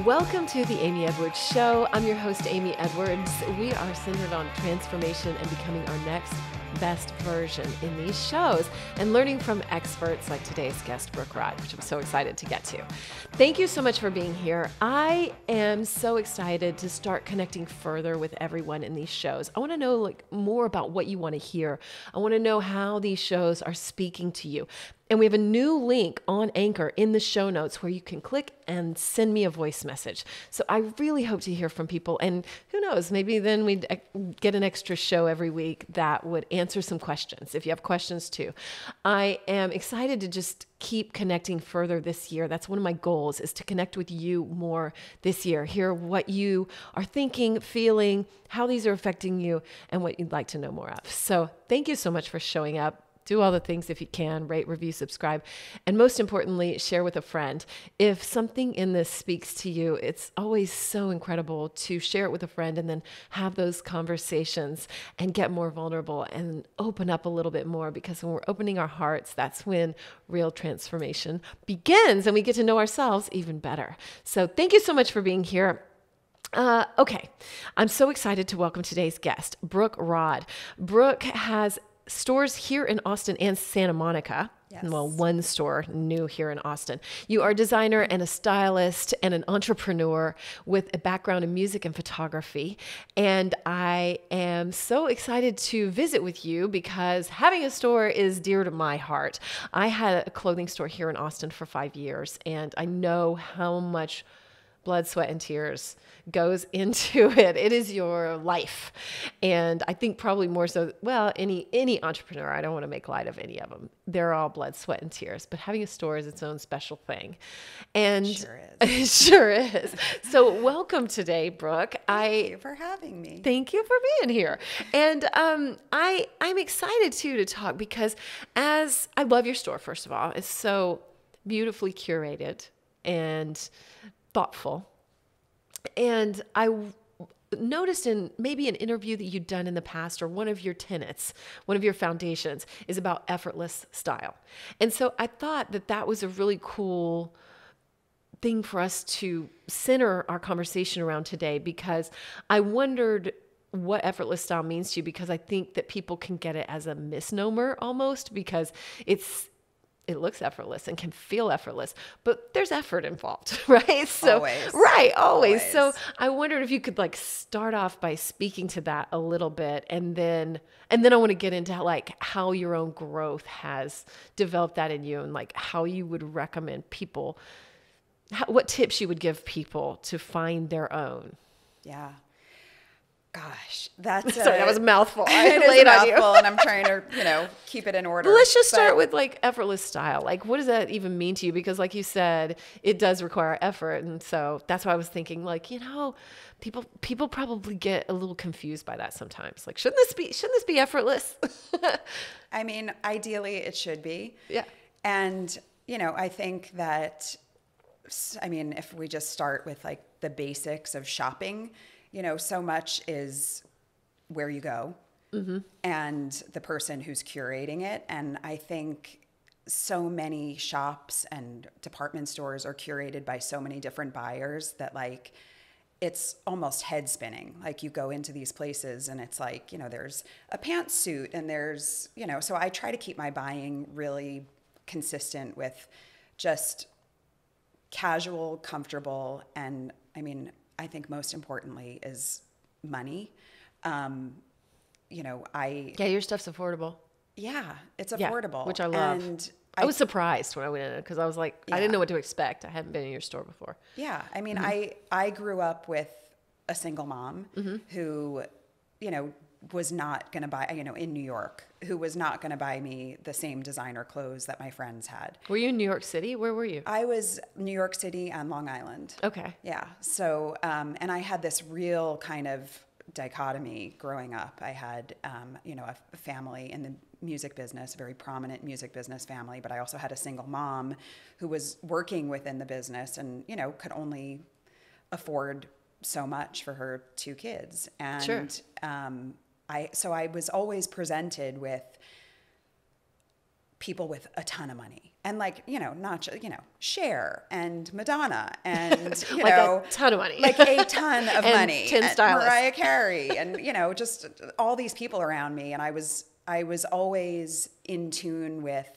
Welcome to the Amy Edwards Show. I'm your host, Amy Edwards. We are centered on transformation and becoming our next best version in these shows and learning from experts like today's guest, Brooke Rodd, which I'm so excited to get to. Thank you so much for being here. I am so excited to start connecting further with everyone in these shows. I want to know more about what you want to hear. I want to know how these shows are speaking to you. And we have a new link on Anchor in the show notes where you can click and send me a voice message. So I really hope to hear from people. And who knows, maybe then we'd get an extra show every week that would answer some questions, if you have questions too. I am excited to just keep connecting further this year. That's one of my goals, is to connect with you more this year, hear what you are thinking, feeling, how these are affecting you, and what you'd like to know more of. So thank you so much for showing up. Do all the things if you can, rate, review, subscribe, and most importantly, share with a friend. If something in this speaks to you, it's always so incredible to share it with a friend and then have those conversations and get more vulnerable and open up a little bit more, because when we're opening our hearts, that's when real transformation begins and we get to know ourselves even better. So thank you so much for being here. Okay, I'm so excited to welcome today's guest, Brooke Rodd. Brooke has stores here in Austin and Santa Monica. Yes. Well, one store new here in Austin. You are a designer and a stylist and an entrepreneur with a background in music and photography. And I am so excited to visit with you because having a store is dear to my heart. I had a clothing store here in Austin for 5 years, and I know how much blood, sweat, and tears goes into it. It is your life. And I think probably more so, well, any entrepreneur, I don't want to make light of any of them. They're all blood, sweat, and tears. But having a store is its own special thing. And sure is. It sure is. So welcome today, Brooke. Thank you for having me. Thank you for being here. And I'm excited too to talk because as I love your store, first of all. It's so beautifully curated and thoughtful. And I noticed in maybe an interview that you'd done in the past, or one of your tenets, one of your foundations is about effortless style. And so I thought that that was a really cool thing for us to center our conversation around today, because I wondered what effortless style means to you, because I think that people can get it as a misnomer almost, because it looks effortless and can feel effortless, but there's effort involved, right? So, always. Right, always. So I wondered if you could start off by speaking to that a little bit, and then I want to get into how your own growth has developed that in you, and how you would recommend people, what tips you would give people to find their own. Yeah. Gosh, that's sorry, that was a mouthful. It is a mouthful, and I'm trying to, keep it in order. But let's just start with effortless style. What does that even mean to you? Because like you said, it does require effort, and so that's why I was thinking, people probably get a little confused by that sometimes. Shouldn't this be effortless? I mean, ideally, it should be. Yeah. And I think that, if we just start with the basics of shopping. So much is where you go and the person who's curating it. And I think so many shops and department stores are curated by so many different buyers that it's almost head spinning. You go into these places and it's there's a pantsuit and there's, so I try to keep my buying really consistent with just casual, comfortable, and I think most importantly is money. Your stuff's affordable. Yeah, it's affordable. Which I love. And I was surprised when I went in, because I was I didn't know what to expect. I hadn't been in your store before. Yeah. I grew up with a single mom who, was not going to buy, in New York, who was not going to buy me the same designer clothes that my friends had. Were you in New York City? Where were you? I was New York City and Long Island. Okay. Yeah. So, and I had this real kind of dichotomy growing up. I had, a family in the music business, a very prominent music business family, but I also had a single mom who was working within the business and, could only afford so much for her 2 kids. And, sure. So I was always presented with people with a ton of money, and like, you know, not just, you know, Cher and Madonna and, you like know, a ton of money, like a ton of and money, 10 and stylists. Mariah Carey, and, you know, just all these people around me. And I was always in tune with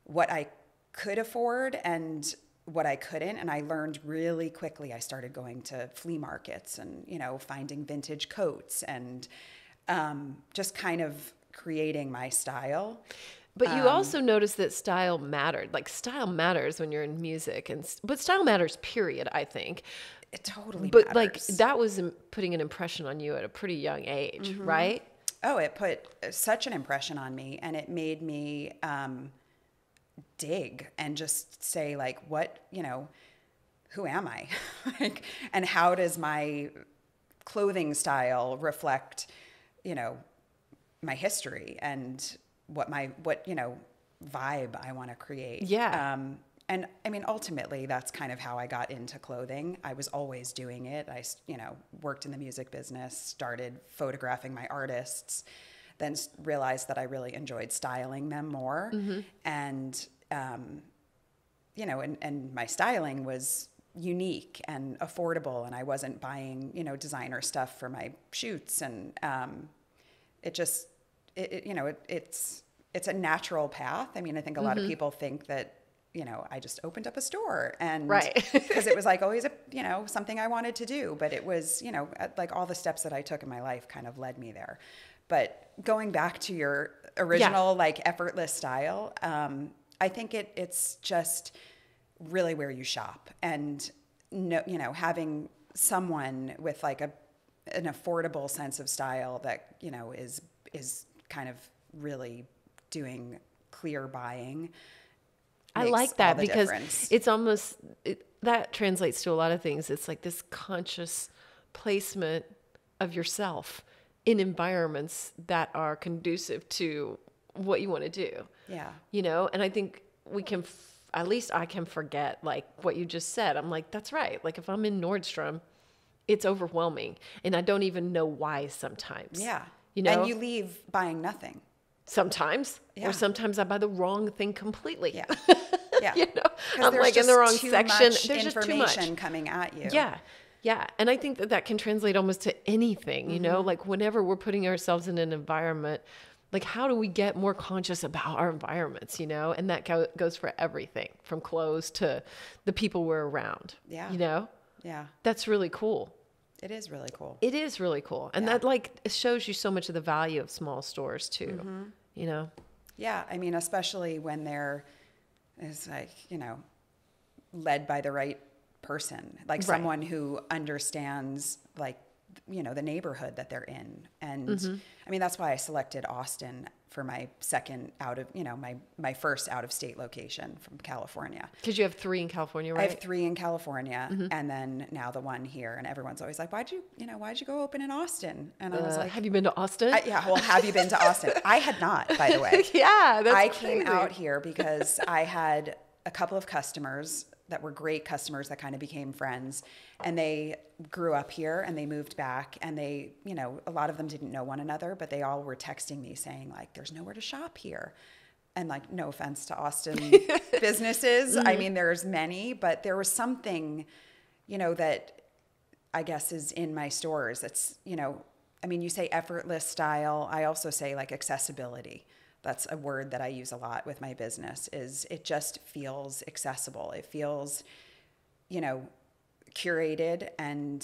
what I could afford and what I couldn't. And I learned really quickly. I started going to flea markets and, you know, finding vintage coats and just kind of creating my style. But you also noticed that style mattered. Like style matters when you're in music, but style matters, period, I think. It totally But matters. like that was putting an impression on you at a pretty young age, right? Oh, it put such an impression on me, and it made me dig and just say, like, what, you know, who am I? Like, and how does my clothing style reflect, you know, my history and what, you know, vibe I want to create. Yeah. And I mean, ultimately, that's kind of how I got into clothing. I was always doing it. I, you know, worked in the music business, started photographing my artists, then realized that I really enjoyed styling them more. And, you know, and my styling was unique and affordable, and I wasn't buying, you know, designer stuff for my shoots. And it just, you know, it's a natural path. I mean, I think a lot of people think that, you know, I just opened up a store and Right. because it was like always you know, something I wanted to do, but it was, you know, like all the steps that I took in my life kind of led me there. But going back to your original, like effortless style, I think it's just really where you shop, and no, you know, having someone with like an affordable sense of style that, you know, is kind of really doing clear buying. I Makes like that all the because difference. it's almost, that translates to a lot of things. It's like this conscious placement of yourself in environments that are conducive to what you want to do. Yeah. You know, and I think we can, at least I can forget like what you just said. I'm like, that's right. Like if I'm in Nordstrom, it's overwhelming and I don't even know why sometimes. Yeah. You know, and you leave buying nothing. sometimes, Yeah. or sometimes I buy the wrong thing completely. Yeah. Yeah. You know, 'Cause I'm there's like in the just wrong too section. much There's just too much information coming at you. Yeah. Yeah. And I think that can translate almost to anything, you know, like whenever we're putting ourselves in an environment, like how do we get more conscious about our environments, you know? And that goes for everything from clothes to the people we're around. Yeah. You know, Yeah. that's really cool. It is really cool. It is really cool. And Yeah. that like it shows you so much of the value of small stores too, you know? Yeah. I mean, especially when they're, is like, you know, led by the right person, like Right. someone who understands, like, you know, the neighborhood that they're in. And I mean, that's why I selected Austin for my second my first out of state location from California. Because you have 3 in California, I right? have 3 in California, and then now the one here. And everyone's always like, why'd you go open in Austin? And I was like, have you been to Austin? yeah, well, have you been to Austin? I had not, by the way. Yeah, that's I crazy. came out here because I had a couple of customers that were great customers that kind of became friends, and they grew up here and they moved back, and they, you know, a lot of them didn't know one another, but they all were texting me saying like, there's nowhere to shop here. And like, no offense to Austin businesses. I mean, there's many, but there was something, you know, that I guess is in my stores. It's, you know, I mean, you say effortless style. I also say like accessibility. That's a word that I use a lot with my business, is it just feels accessible. It feels, you know, curated and,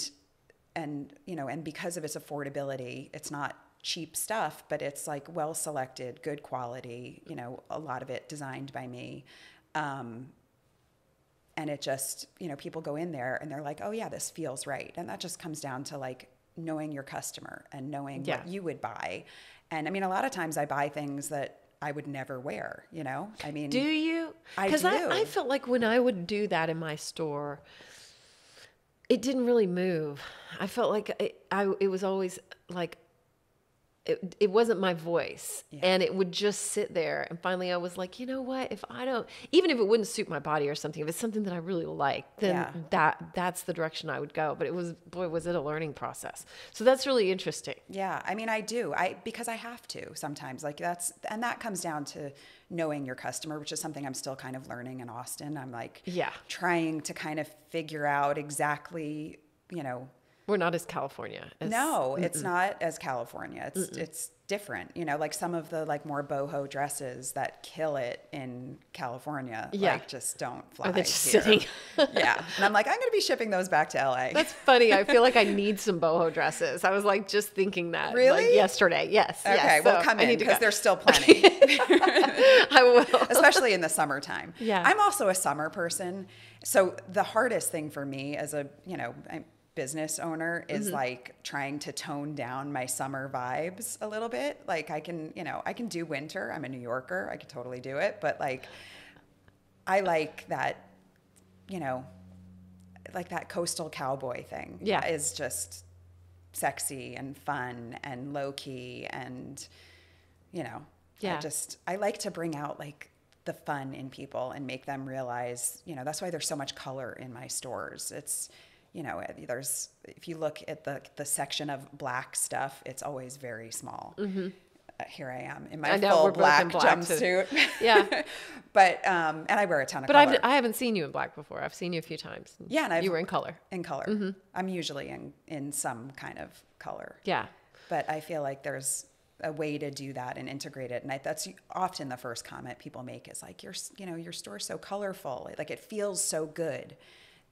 you know, and because of its affordability, it's not cheap stuff, but it's like well selected, good quality, you know, a lot of it designed by me. And it just, you know, people go in there and they're like, oh yeah, this feels right. And that just comes down to like knowing your customer and knowing Yeah. what you would buy. And I mean, a lot of times I buy things that I would never wear, you know? I mean, Do you? I Because do. I felt like when I would do that in my store, it didn't really move. I felt like it was always like it wasn't my voice, Yeah. and it would just sit there. And finally I was like, you know what, if I don't, even if it wouldn't suit my body or something, if it's something that I really like, then that's the direction I would go. But it was, boy, was it a learning process. So that's really interesting. Yeah, I mean, because I have to sometimes, like and that comes down to knowing your customer, which is something I'm still kind of learning in Austin. I'm like, trying to kind of figure out exactly, we're not as California. No, it's not as California. It's different. Like some of the like more boho dresses that kill it in California, like just don't fly. Are they just here. sitting? Yeah. And I'm like, I'm going to be shipping those back to LA. That's funny. I feel like I need some boho dresses. I was like just thinking that really like yesterday. Yes. Okay. Yes. Well, come in because there's still plenty. I will. Especially in the summertime. Yeah. I'm also a summer person. So the hardest thing for me as a, business owner is like trying to tone down my summer vibes a little bit. Like I can do winter. I'm a New Yorker. I could totally do it. But like, I like that, like that coastal cowboy thing is just sexy and fun and low key. And, I like to bring out like the fun in people and make them realize, that's why there's so much color in my stores. It's, if you look at the section of black stuff, it's always very small. Here I am in my full black jumpsuit. Yeah. But, and I wear a ton of color. But I haven't seen you in black before. I've seen you a few times. Yeah. And you were in color. In color. I'm usually in some kind of color. Yeah. But I feel like there's a way to do that and integrate it. And that's often the first comment people make is like, your store's so colorful. Like it feels so good.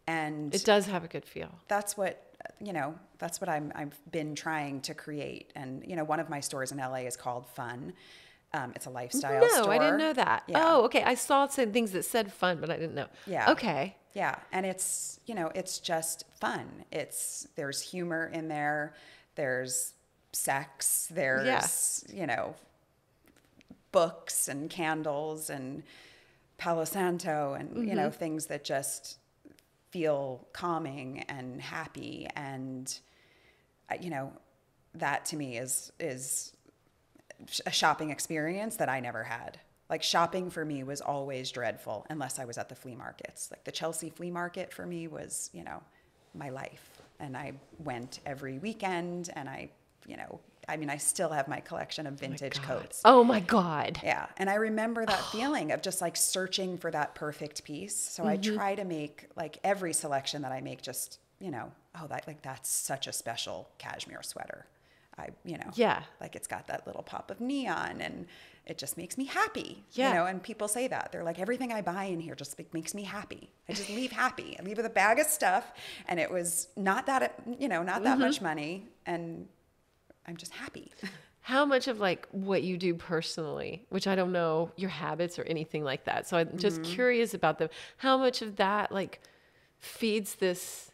And it does have a good feel. That's what I've been trying to create. And, one of my stores in LA is called Fun. It's a lifestyle store. No, I didn't know that. Yeah. Oh, okay. I saw some things that said fun, but I didn't know. Yeah. Okay. Yeah. And it's, it's just fun. There's humor in there. There's sex. There's, books and candles and Palo Santo and, things that just feel calming and happy. And, that to me is a shopping experience that I never had. Like shopping for me was always dreadful unless I was at the flea markets. Like the Chelsea flea market for me was, my life. And I went every weekend and I still have my collection of vintage coats. Oh my God. Yeah. And I remember that feeling of just like searching for that perfect piece. So I try to make like every selection that I make just, that's such a special cashmere sweater. Like it's got that little pop of neon and it just makes me happy. And people say that. They're like, everything I buy in here just makes me happy. I just leave happy. I leave with a bag of stuff and it was not that, not that much money. And I'm just happy. How much of like what you do personally, which I don't know your habits or anything like that. So I'm just curious about them. How much of that like feeds this,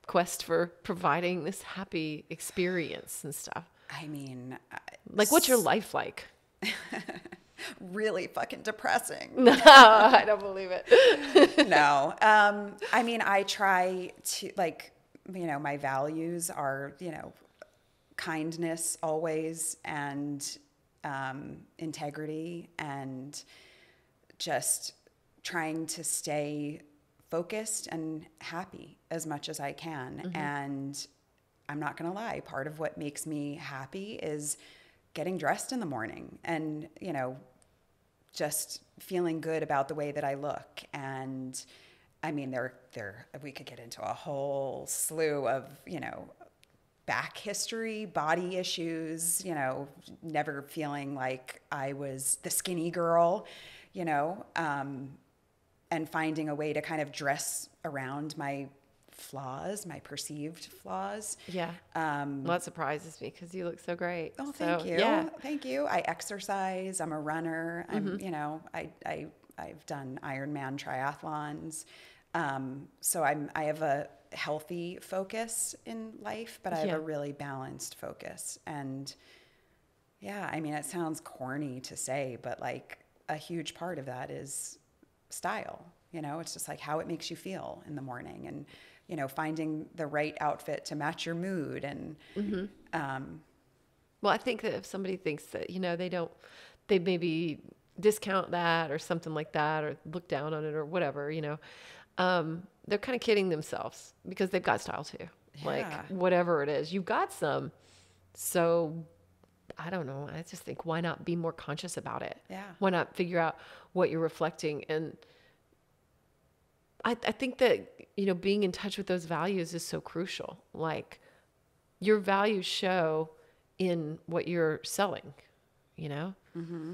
quest for providing this happy experience and stuff? I mean, like what's your life like? Really fucking depressing. No, I don't believe it. No. I mean, I try to like, my values are, kindness always and integrity and just trying to stay focused and happy as much as I can. And I'm not going to lie, part of what makes me happy is getting dressed in the morning and, just feeling good about the way that I look. And I mean, we could get into a whole slew of, back history, body issues, never feeling like I was the skinny girl, and finding a way to kind of dress around my flaws, my perceived flaws. Yeah. Well, that surprises me because you look so great. Oh, thank you. Yeah. Thank you. I exercise. I'm a runner. I'm, I've done Ironman triathlons. So I have a healthy focus in life, but I have a really balanced focus. And yeah, I mean, it sounds corny to say, but like a huge part of that is style. It's just like how it makes you feel in the morning and, finding the right outfit to match your mood. And Well, I think that if somebody thinks that, they maybe discount that or something like that, or look down on it or whatever, they're kind of kidding themselves because they've got style too. Like Yeah. whatever it is, you've got some. So I don't know. I just think, why not be more conscious about it? Yeah. Why not figure out what you're reflecting? And I think that, being in touch with those values is so crucial. Like your values show in what you're selling, Mm-hmm.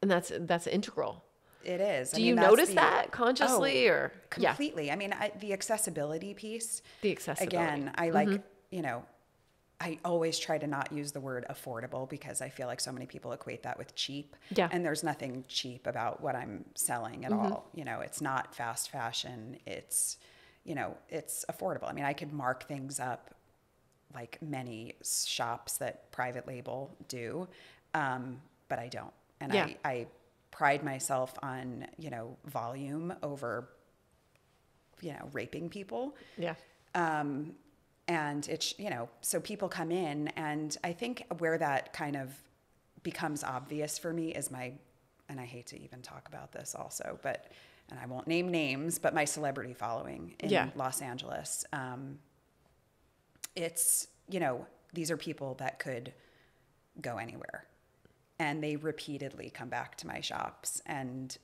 And that's integral. It is. Do you notice that consciously or? Completely. Yeah. I mean, the accessibility piece. The accessibility. Again, I like, I always try to not use the word affordable because I feel like so many people equate that with cheap. Yeah. And there's nothing cheap about what I'm selling at all. It's not fast fashion. It's, it's affordable. I mean, I could mark things up like many shops that private label do, but I don't. And I pride myself on, volume over, raping people. Yeah. And it's, so people come in, and I think where that kind of becomes obvious for me is and I hate to even talk about this also, and I won't name names, but my celebrity following in Los Angeles. It's, these are people that could go anywhere, and they repeatedly come back to my shops and,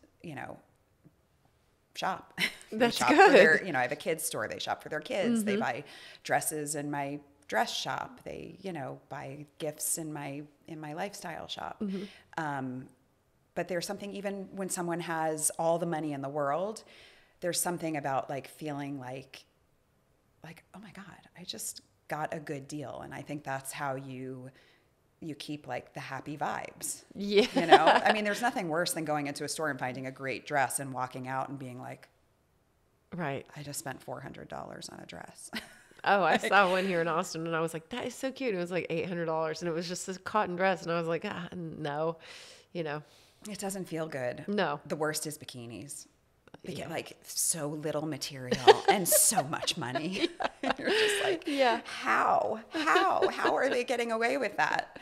shop. That's shop good. For their, I have a kids store. They shop for their kids. They buy dresses in my dress shop. They, buy gifts in my lifestyle shop. But there's something, even when someone has all the money in the world, there's something about like feeling like, oh my God, I just got a good deal. And I think that's how you keep like the happy vibes. Yeah. I mean, there's nothing worse than going into a store and finding a great dress and walking out and being like, right, I just spent $400 on a dress. Oh, I saw one here in Austin and I was like, that is so cute. It was like $800 and it was just this cotton dress. And I was like, no, It doesn't feel good. No. The worst is bikinis. They get like so little material and so much money. You're just like, how are they getting away with that?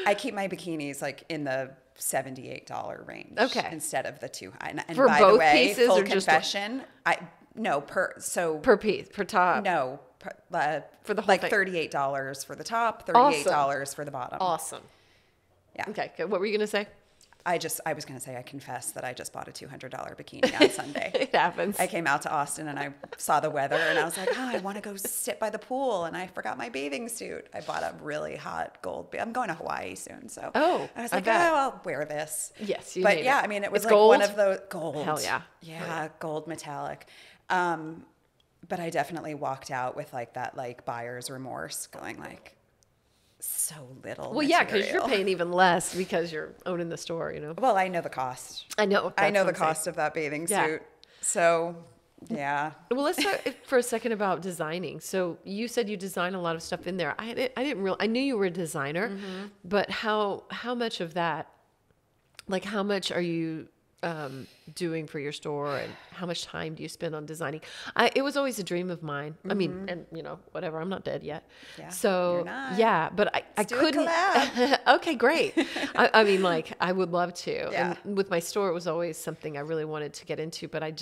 I keep my bikinis like in the $78 range. Okay. Instead of the $200. And for by both the way, pieces full or confession, per piece, per top. No, for the whole like thing. $38 for the top, $38 for the bottom. Awesome. Yeah. Okay. Good. What were you going to say? I was going to say, I confess that I just bought a $200 bikini on Sunday. It happens. I came out to Austin and I saw the weather and I was like, I want to go sit by the pool. And I forgot my bathing suit. I bought a really hot gold. I'm going to Hawaii soon. So I was like, I'll wear this. Yes. But I mean, it was it's like gold? one of the gold. Hell yeah. Yeah. Gold metallic. But I definitely walked out with like that, like buyer's remorse, going like, so little. Well, yeah, because you're paying even less because you're owning the store, Well, I know the cost. I know. I know the cost of that bathing suit. So, yeah. Well, let's talk for a second about designing. So you said you design a lot of stuff in there. I knew you were a designer, but how much of that, like how much are you doing for your store, and how much time do you spend on designing? It was always a dream of mine. I mean, and whatever, I'm not dead yet. Yeah, so you're not. yeah, but I couldn't. Okay, great. I mean, like I would love to. Yeah. And with my store, it was always something I really wanted to get into, but I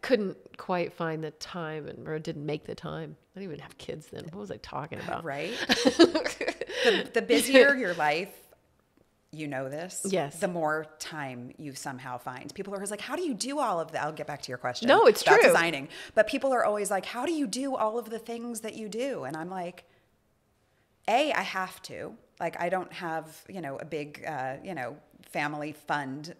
couldn't quite find the time or didn't make the time. I didn't even have kids then. What was I talking about? Right. The busier your life, this. Yes. The more time you somehow find. People are always like, how do you do all of that? I'll get back to your question. No, it's about true. Designing. But people are always like, how do you do all of the things that you do? And I'm like, I have to. Like, I don't have, a big, family fund,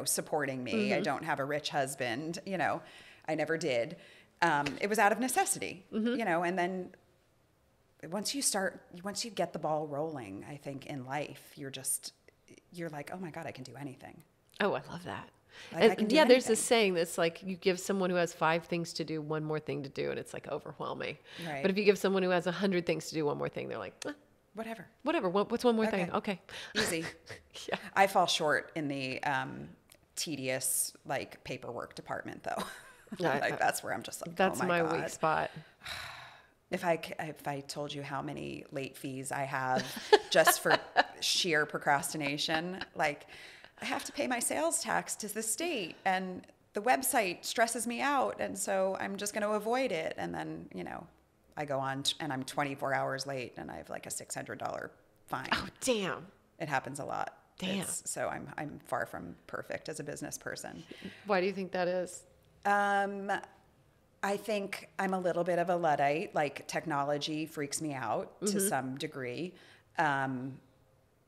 supporting me. I don't have a rich husband, I never did. It was out of necessity, and then once you get the ball rolling, I think in life, you're like, oh my God, I can do anything. Oh, I love that. Like, I can do there's anything. this saying that's like, you give someone who has 5 things to do one more thing to do, and it's like overwhelming. Right. But if you give someone who has 100 things to do one more thing, they're like, Whatever. What's one more thing? Okay. Easy. Yeah. I fall short in the tedious like paperwork department though. Like that's where I'm just like, That's oh my God. weak spot. If I told you how many late fees I have just for sheer procrastination, like I have to pay my sales tax to the state and the website stresses me out. And so I'm just going to avoid it. And then, I go on and I'm 24 hours late and I have like a $600 fine. Oh, damn. It happens a lot. Damn. So I'm far from perfect as a business person. Why do you think that is? I think I'm a little bit of a Luddite. Like technology freaks me out to some degree. And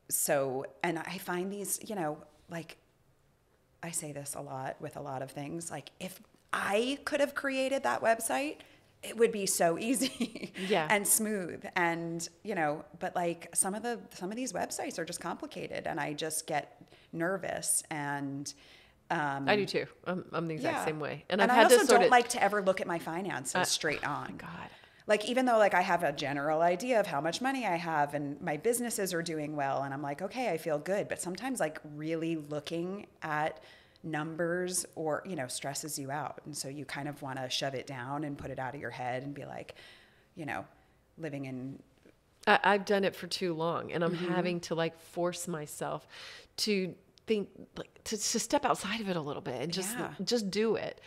I find these, like I say this a lot with a lot of things. Like if I could have created that website, it would be so easy and smooth. And, but like some of these websites are just complicated and I just get nervous and, I do too. I'm the exact same way. And I also don't like to ever look at my finances straight on. Oh my God. Like, even though like I have a general idea of how much money I have and my businesses are doing well and I'm like, okay, I feel good. But sometimes like really looking at numbers or, stresses you out. And so you kind of want to shove it down and put it out of your head and be like, living in. I've done it for too long and I'm having to like force myself to think like to step outside of it a little bit and just do it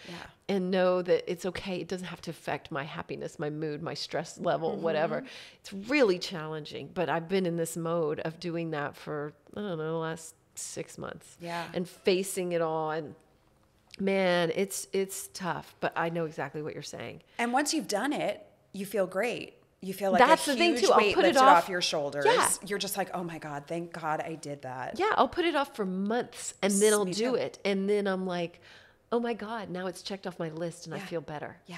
and know that it's okay. It doesn't have to affect my happiness, my mood, my stress level, whatever. It's really challenging, but I've been in this mode of doing that for, I don't know, the last 6 months and facing it all. And man, it's tough, but I know exactly what you're saying. And once you've done it, you feel great. You feel like that's a the thing huge too. I'll weight put it lifted off off your shoulders. Yeah. You're just like, oh my God, thank God I did that. Yeah, I'll put it off for months and then I'll Me do too. it. And then I'm like, oh my God, now it's checked off my list and I feel better. Yeah.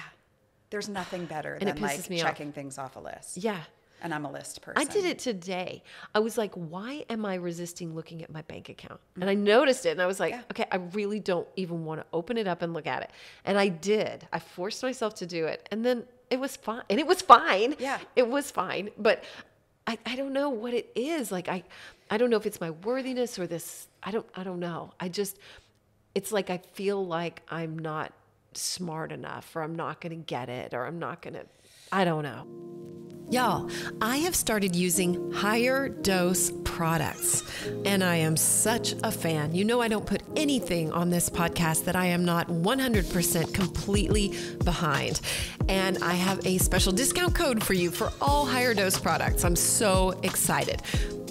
There's nothing better And it than pisses like me checking things off a list. Yeah. And I'm a list person. I did it today. I was like, why am I resisting looking at my bank account? And I noticed it and I was like, okay, I really don't even want to open it up and look at it. And I did. I forced myself to do it. And then it was fine. And it was fine. Yeah. It was fine. But I don't know what it is. Like, I don't know if it's my worthiness or this. I don't know. It's like I feel like I'm not smart enough or I'm not going to get it or I'm not going to, I don't know. Y'all, I have started using Higher Dose products, and I am such a fan. You know I don't put anything on this podcast that I am not 100% completely behind. And I have a special discount code for you for all Higher Dose products. I'm so excited.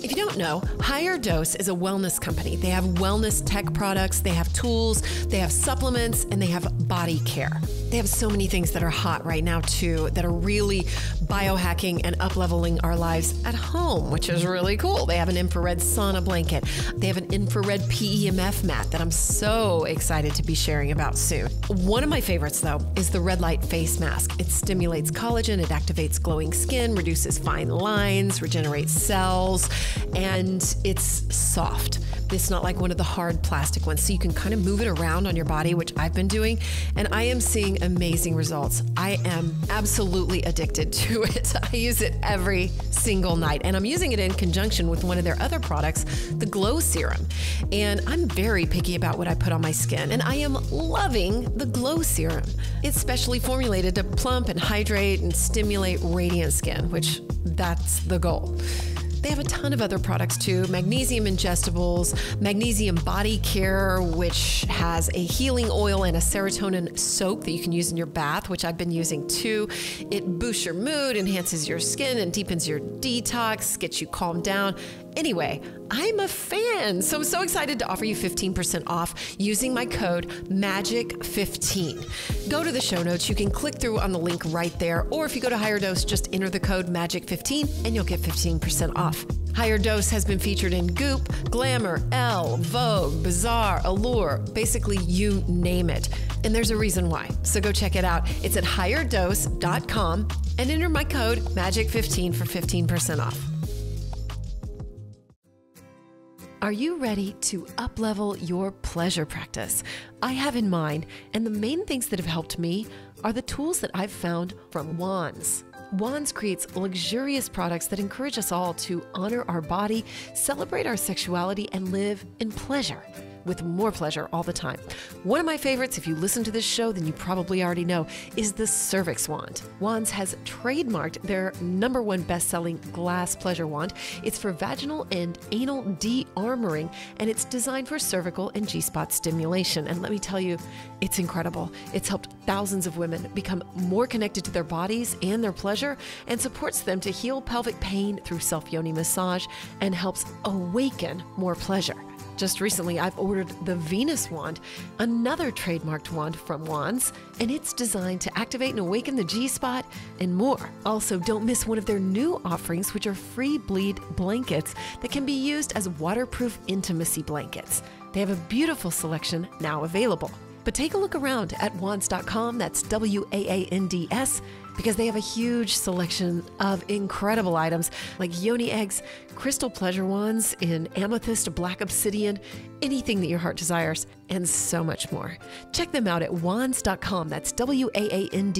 If you don't know, Higher Dose is a wellness company. They have wellness tech products, they have tools, they have supplements, and they have body care. They have so many things that are hot right now too, that are really biohacking and up-leveling our lives at home, which is really cool. They have an infrared sauna blanket. They have an infrared PEMF mat that I'm so excited to be sharing about soon. One of my favorites though is the red light face mask. It stimulates collagen, it activates glowing skin, reduces fine lines, regenerates cells, and it's soft. It's not like one of the hard plastic ones, so you can kind of move it around on your body, which I've been doing, and I am seeing amazing results. I am absolutely addicted to it. I use it every single night, and I'm using it in conjunction with one of their other products, the Glow Serum. And I'm very picky about what I put on my skin, and I am loving the Glow Serum. It's specially formulated to plump and hydrate and stimulate radiant skin, which that's the goal. They have a ton of other products too. Magnesium ingestibles, magnesium body care, which has a healing oil and a serotonin soap that you can use in your bath, which I've been using too. It boosts your mood, enhances your skin, and deepens your detox, gets you calmed down. Anyway, I'm a fan, so I'm so excited to offer you 15% off using my code MAGIC15. Go to the show notes. You can click through on the link right there, or if you go to Higher Dose, just enter the code MAGIC15 and you'll get 15% off. Higher Dose has been featured in Goop, Glamour, Elle, Vogue, Bazaar, Allure, basically you name it. And there's a reason why. So go check it out. It's at higherdose.com and enter my code MAGIC15 for 15% off. Are you ready to up-level your pleasure practice? I have in mind, and the main things that have helped me are the tools that I've found from Wands. Wands creates luxurious products that encourage us all to honor our body, celebrate our sexuality, and live in pleasure. with more pleasure all the time. One of my favorites, if you listen to this show, then you probably already know, is the Cervix wand. Wands has trademarked their #1 best-selling glass pleasure wand. It's for vaginal and anal de-armoring, and it's designed for cervical and G-spot stimulation. And let me tell you, it's incredible. It's helped thousands of women become more connected to their bodies and their pleasure, and supports them to heal pelvic pain through self-yoni massage, and helps awaken more pleasure. Just recently, I've ordered the Venus wand, another trademarked wand from Wands, and it's designed to activate and awaken the G-spot and more. Also, don't miss one of their new offerings, which are free bleed blankets that can be used as waterproof intimacy blankets. They have a beautiful selection now available. But take a look around at wands.com, that's WAANDS, because they have a huge selection of incredible items like yoni eggs, crystal pleasure wands in amethyst, black obsidian, anything that your heart desires, and so much more. Check them out at wands.com, that's WAANDS.com,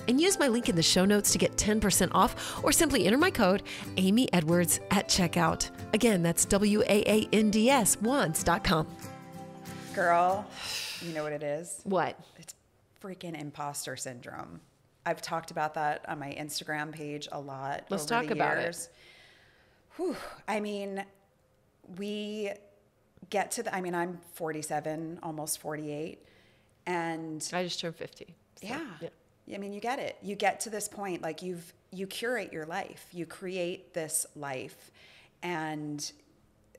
and use my link in the show notes to get 10% off, or simply enter my code Amy Edwards at checkout. Again, that's WAANDS, wands.com. Girl, you know what it is? What? It's freaking imposter syndrome. I've talked about that on my Instagram page a lot. Let's over talk the about years. Whew. I mean, we get to I'm 47, almost 48. And I just turned 50. So, yeah. I mean, you get it. You get to this point, like you curate your life. You create this life, and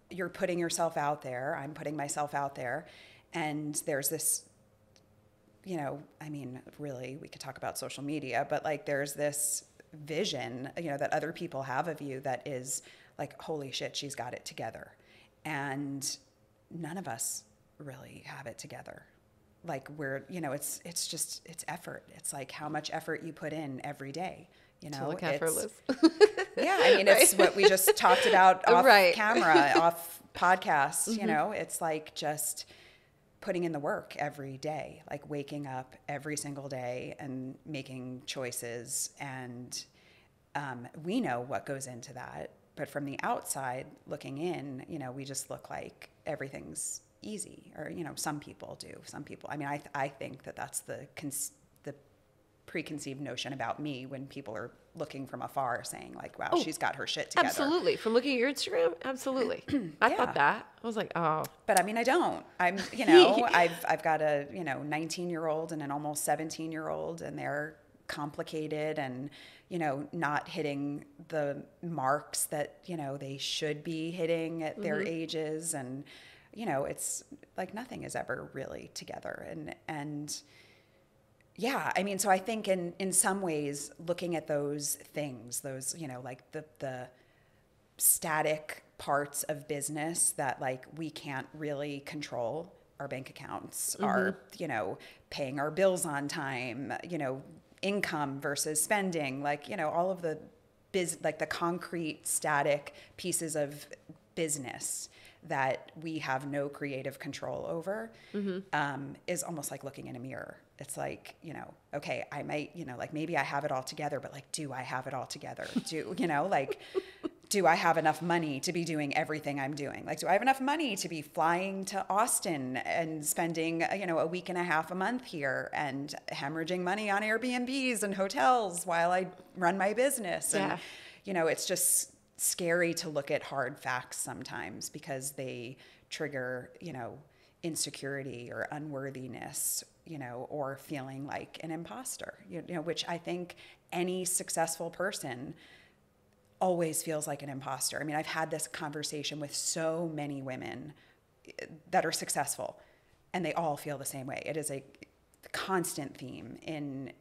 you're putting yourself out there. I'm putting myself out there. And there's this, really, we could talk about social media, but like there's this vision, that other people have of you that is like, holy shit, she's got it together. And none of us really have it together. Like it's effort. It's like how much effort you put in every day. To look effortless. Yeah, it's what we just talked about off camera, off podcast. Mm-hmm. It's like just putting in the work every day, like waking up every single day and making choices. And we know what goes into that. But from the outside looking in, we just look like everything's easy, or, some people do. Some people, I think that that's the preconceived notion about me when people are looking from afar saying like, wow, she's got her shit together. Absolutely. From looking at your Instagram, absolutely. I thought that. I was like, oh. But I don't. I'm, I've got a, 19-year-old and an almost 17-year-old, and they're complicated and, not hitting the marks that, they should be hitting at their ages. And, it's like nothing is ever really together. And yeah, so I think in some ways, looking at those things, those, like the static parts of business that like we can't really control, our bank accounts, our, paying our bills on time, income versus spending, like, all of the like the concrete static pieces of business that we have no creative control over, is almost like looking in a mirror. It's like, okay, I might, like maybe I have it all together, but like, do I have it all together? Do I have enough money to be doing everything I'm doing? Like, do I have enough money to be flying to Austin and spending, a week and a half a month here and hemorrhaging money on Airbnbs and hotels while I run my business? And, it's just scary to look at hard facts sometimes because they trigger, insecurity or unworthiness, or feeling like an imposter, which I think any successful person always feels like an imposter. I've had this conversation with so many women that are successful, and they all feel the same way. It is a constant theme in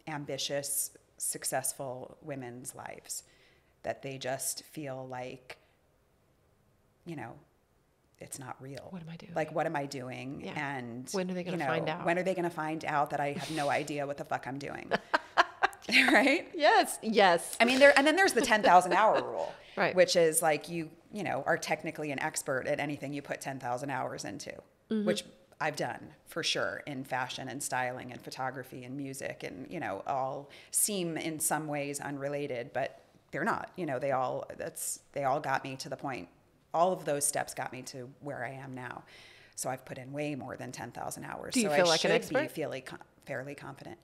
ambitious, successful women's lives, that they just feel like, it's not real. What am I doing? Like, what am I doing? Yeah. And when are they going to find out? When are they going to find out that I have no idea what the fuck I'm doing? Right? Yes. And then there's the 10,000 hour rule, right? Which is like you are technically an expert at anything you put 10,000 hours into, which I've done for sure in fashion and styling and photography and music, and all seem in some ways unrelated, but they're not. They all got me to the point all of those steps got me to where I am now. So I've put in way more than 10,000 hours. Do you so feel I like an should expert? be fairly confident.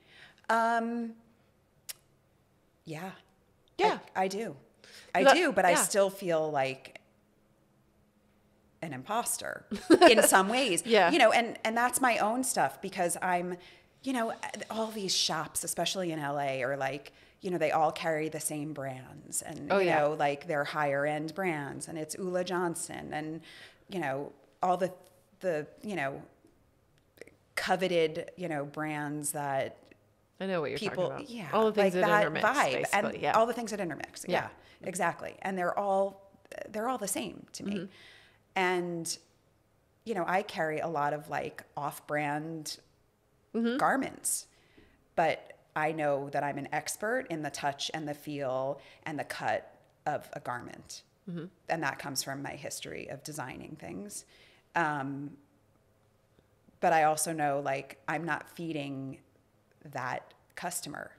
Yeah. Yeah. I do. But I yeah. still feel like an imposter in some ways. Yeah. You know, and that's my own stuff because I'm, you know, all these shops, especially in LA, are like, you know, they all carry the same brands and, Oh, you yeah. know, like they're higher end brands and it's Ula Johnson and, you know, all the, you know, coveted, you know, brands that I know what you're people, talking about. yeah, All the things like that that intermix, vibe basically. and Yeah. all the things that intermix. Yeah. Yeah, exactly. And they're all the same to me. And, you know, I carry a lot of like off-brand garments, but I know that I'm an expert in the touch and the feel and the cut of a garment. And that comes from my history of designing things. But I also know like I'm not feeding that customer.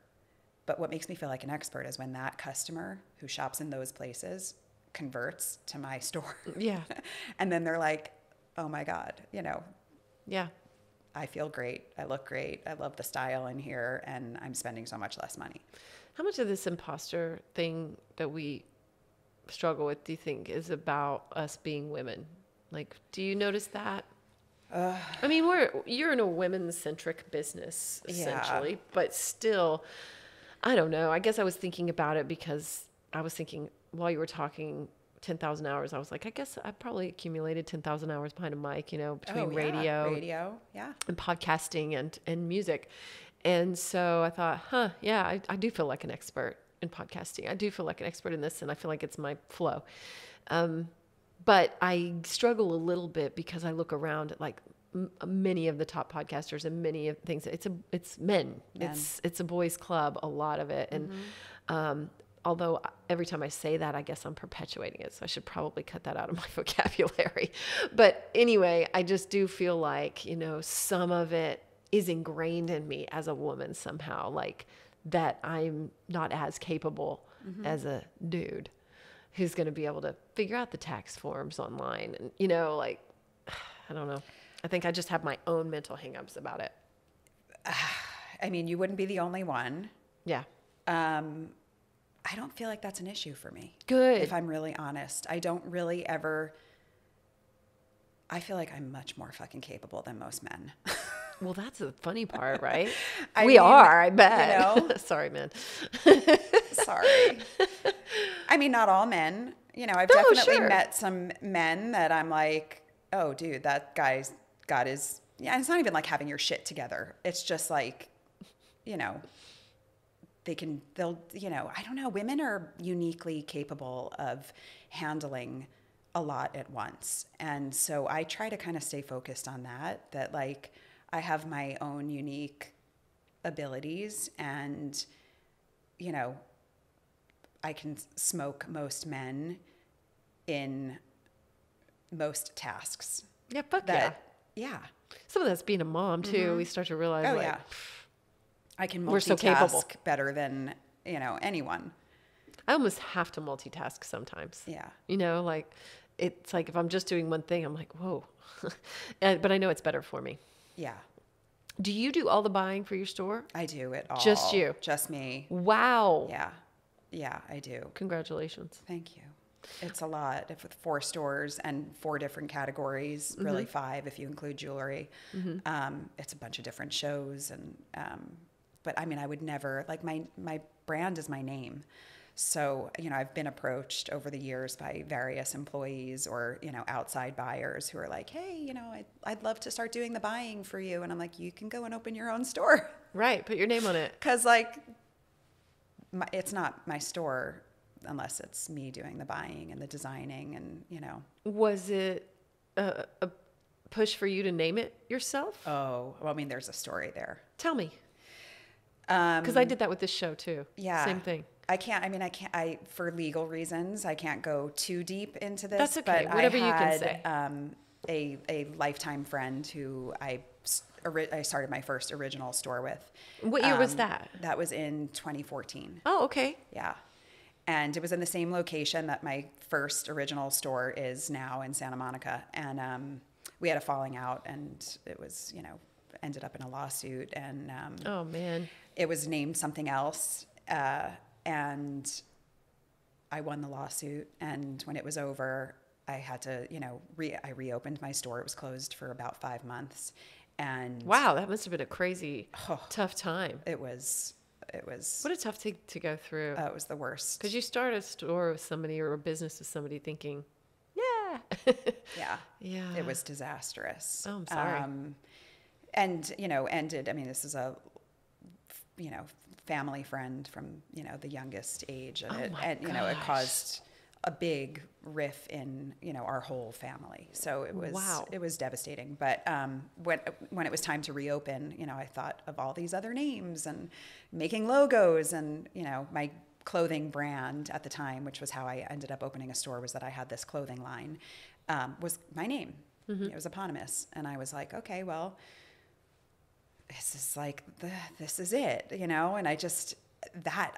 But what makes me feel like an expert is when that customer who shops in those places converts to my store. Yeah. And then they're like, oh my God, you know, Yeah. I feel great. I look great. I love the style in here and I'm spending so much less money. How much of this imposter thing that we struggle with do you think is about us being women? Like, do you notice that? I mean, you're in a women-centric business essentially, but still, I don't know. I guess I was thinking about it because I was thinking while you were talking 10,000 hours, I was like, I guess I probably accumulated 10,000 hours behind a mic, you know, between radio Yeah. and podcasting and music. And so I thought, yeah, I do feel like an expert in podcasting. I do feel like an expert in this, and I feel like it's my flow. But I struggle a little bit because I look around at like many of the top podcasters and many of things. It's men. It's a boys' club, a lot of it. And although every time I say that, I guess I'm perpetuating it. So I should probably cut that out of my vocabulary. But anyway, I just do feel like, you know, some of it is ingrained in me as a woman somehow, like that I'm not as capable as a dude who's going to be able to figure out the tax forms online. And, you know, like, I don't know. I think I just have my own mental hangups about it. I mean, you wouldn't be the only one. Yeah. I don't feel like that's an issue for me. Good. If I'm really honest. I don't really ever, I feel like I'm much more fucking capable than most men. Well, that's the funny part, right? I we mean, are, I bet. you know? Sorry, man. Sorry. I mean, not all men. You know, I've No, definitely sure. met some men that I'm like, oh, dude, that guy's got his, yeah, it's not even like having your shit together. It's just like, you know, they'll, you know, I don't know. Women are uniquely capable of handling a lot at once. And so I try to kind of stay focused on that like I have my own unique abilities and, you know, I can smoke most men in most tasks. Yeah, fuck yeah. Yeah. Some of that's being a mom, too. We start to realize, Oh, like, yeah. I can We're so capable. multitask better than, you know, anyone. I almost have to multitask sometimes. Yeah. You know, like, it's like if I'm just doing one thing, I'm like, whoa. But I know it's better for me. Yeah. Do you do all the buying for your store? I do it all. Just you? Just me. Wow. Yeah. Yeah, I do. Congratulations. Thank you. It's a lot with 4 stores and 4 different categories, really 5 if you include jewelry. It's a bunch of different shows. But I mean, I would never, like my brand is my name. So, you know, I've been approached over the years by various employees or, you know, outside buyers who are like, hey, you know, I'd love to start doing the buying for you. And I'm like, you can go and open your own store. Right. Put your name on it. Because, like, it's not my store unless it's me doing the buying and the designing and, you know. Was it a push for you to name it yourself? Oh, well, I mean, there's a story there. Tell me. Because I did that with this show, too. Yeah. Same thing. For legal reasons, I can't go too deep into this. That's okay. But Whatever I you can had, say. a lifetime friend who I started my first original store with. What year was that? That was in 2014. Oh, okay. Yeah. And it was in the same location that my first original store is now in Santa Monica. And we had a falling out, and it was, ended up in a lawsuit. And oh, man. it was named something else. And I won the lawsuit. And when it was over, I had to, I reopened my store. It was closed for about 5 months. And wow, that must have been a crazy, tough time. It was. What a tough thing to go through. It was the worst. Because you start a store with somebody or a business with somebody thinking, yeah. Yeah. Yeah. It was disastrous. Oh, I'm sorry. And, ended, this is a, family friend from, the youngest age. And, it caused a big riff in, our whole family. So it was devastating. But when it was time to reopen, I thought of all these other names and making logos and, my clothing brand at the time, which was how I ended up opening a store, was that I had this clothing line, was my name. Mm-hmm. It was eponymous. And I was like, okay, well, this is it, and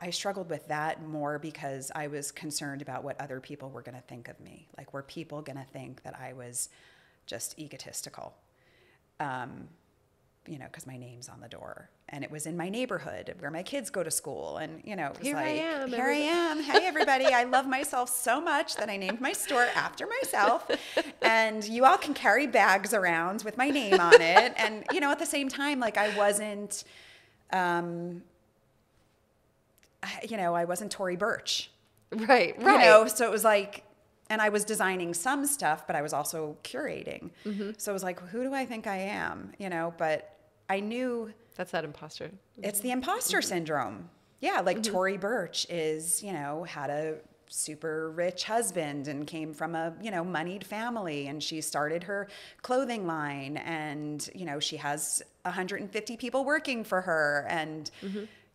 I struggled with that more because I was concerned about what other people were going to think of me. Like, were people going to think that I was just egotistical? Because my name's on the door, and it was in my neighborhood where my kids go to school, and it was here I am. Hey, everybody! I love myself so much that I named my store after myself, and you all can carry bags around with my name on it. And at the same time, like, I wasn't. I wasn't Tory Burch. Right. So it was like, and I was designing some stuff, but I was also curating. Mm-hmm. So it was like, who do I think I am? But I knew. That's that imposter. It's the imposter syndrome. Yeah. Like Tory Burch is, had a super rich husband and came from a, moneyed family, and she started her clothing line, and, she has 150 people working for her. And,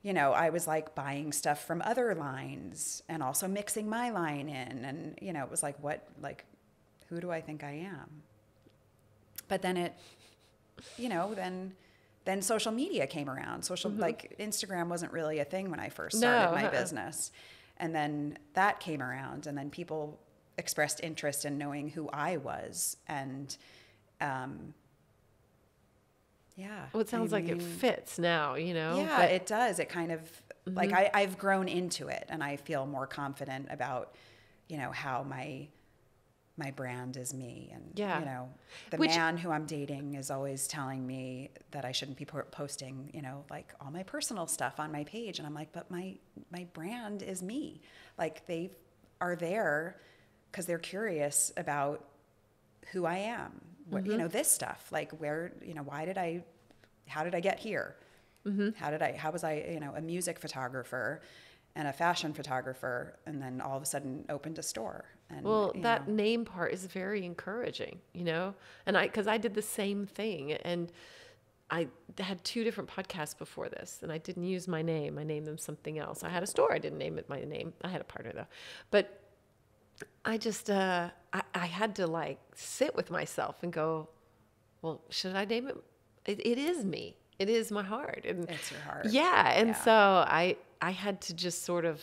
I was like buying stuff from other lines and also mixing my line in. And, it was like, who do I think I am? But then then social media came around. Like Instagram wasn't really a thing when I first started my business. And then that came around, and then people expressed interest in knowing who I was. And, yeah. Well, it sounds like it fits now, Yeah, but it does. It kind of, like, I've grown into it, and I feel more confident about, how my brand is me. And, the man who I'm dating is always telling me that I shouldn't be posting, like, all my personal stuff on my page. And I'm like, but my brand is me. Like, they are there because they're curious about who I am. What, this stuff, like, where, how did I get here? Mm-hmm. How was I, a music photographer and a fashion photographer, and then all of a sudden opened a store? And, that name part is very encouraging, and because I did the same thing, and I had 2 different podcasts before this, and I didn't use my name. I named them something else. I had a store. I didn't name it my name. I had a partner though, but I just, I had to, like, sit with myself and go, well, should I name it? It is me. It is my heart. And it's your heart. Yeah. And so I had to just sort of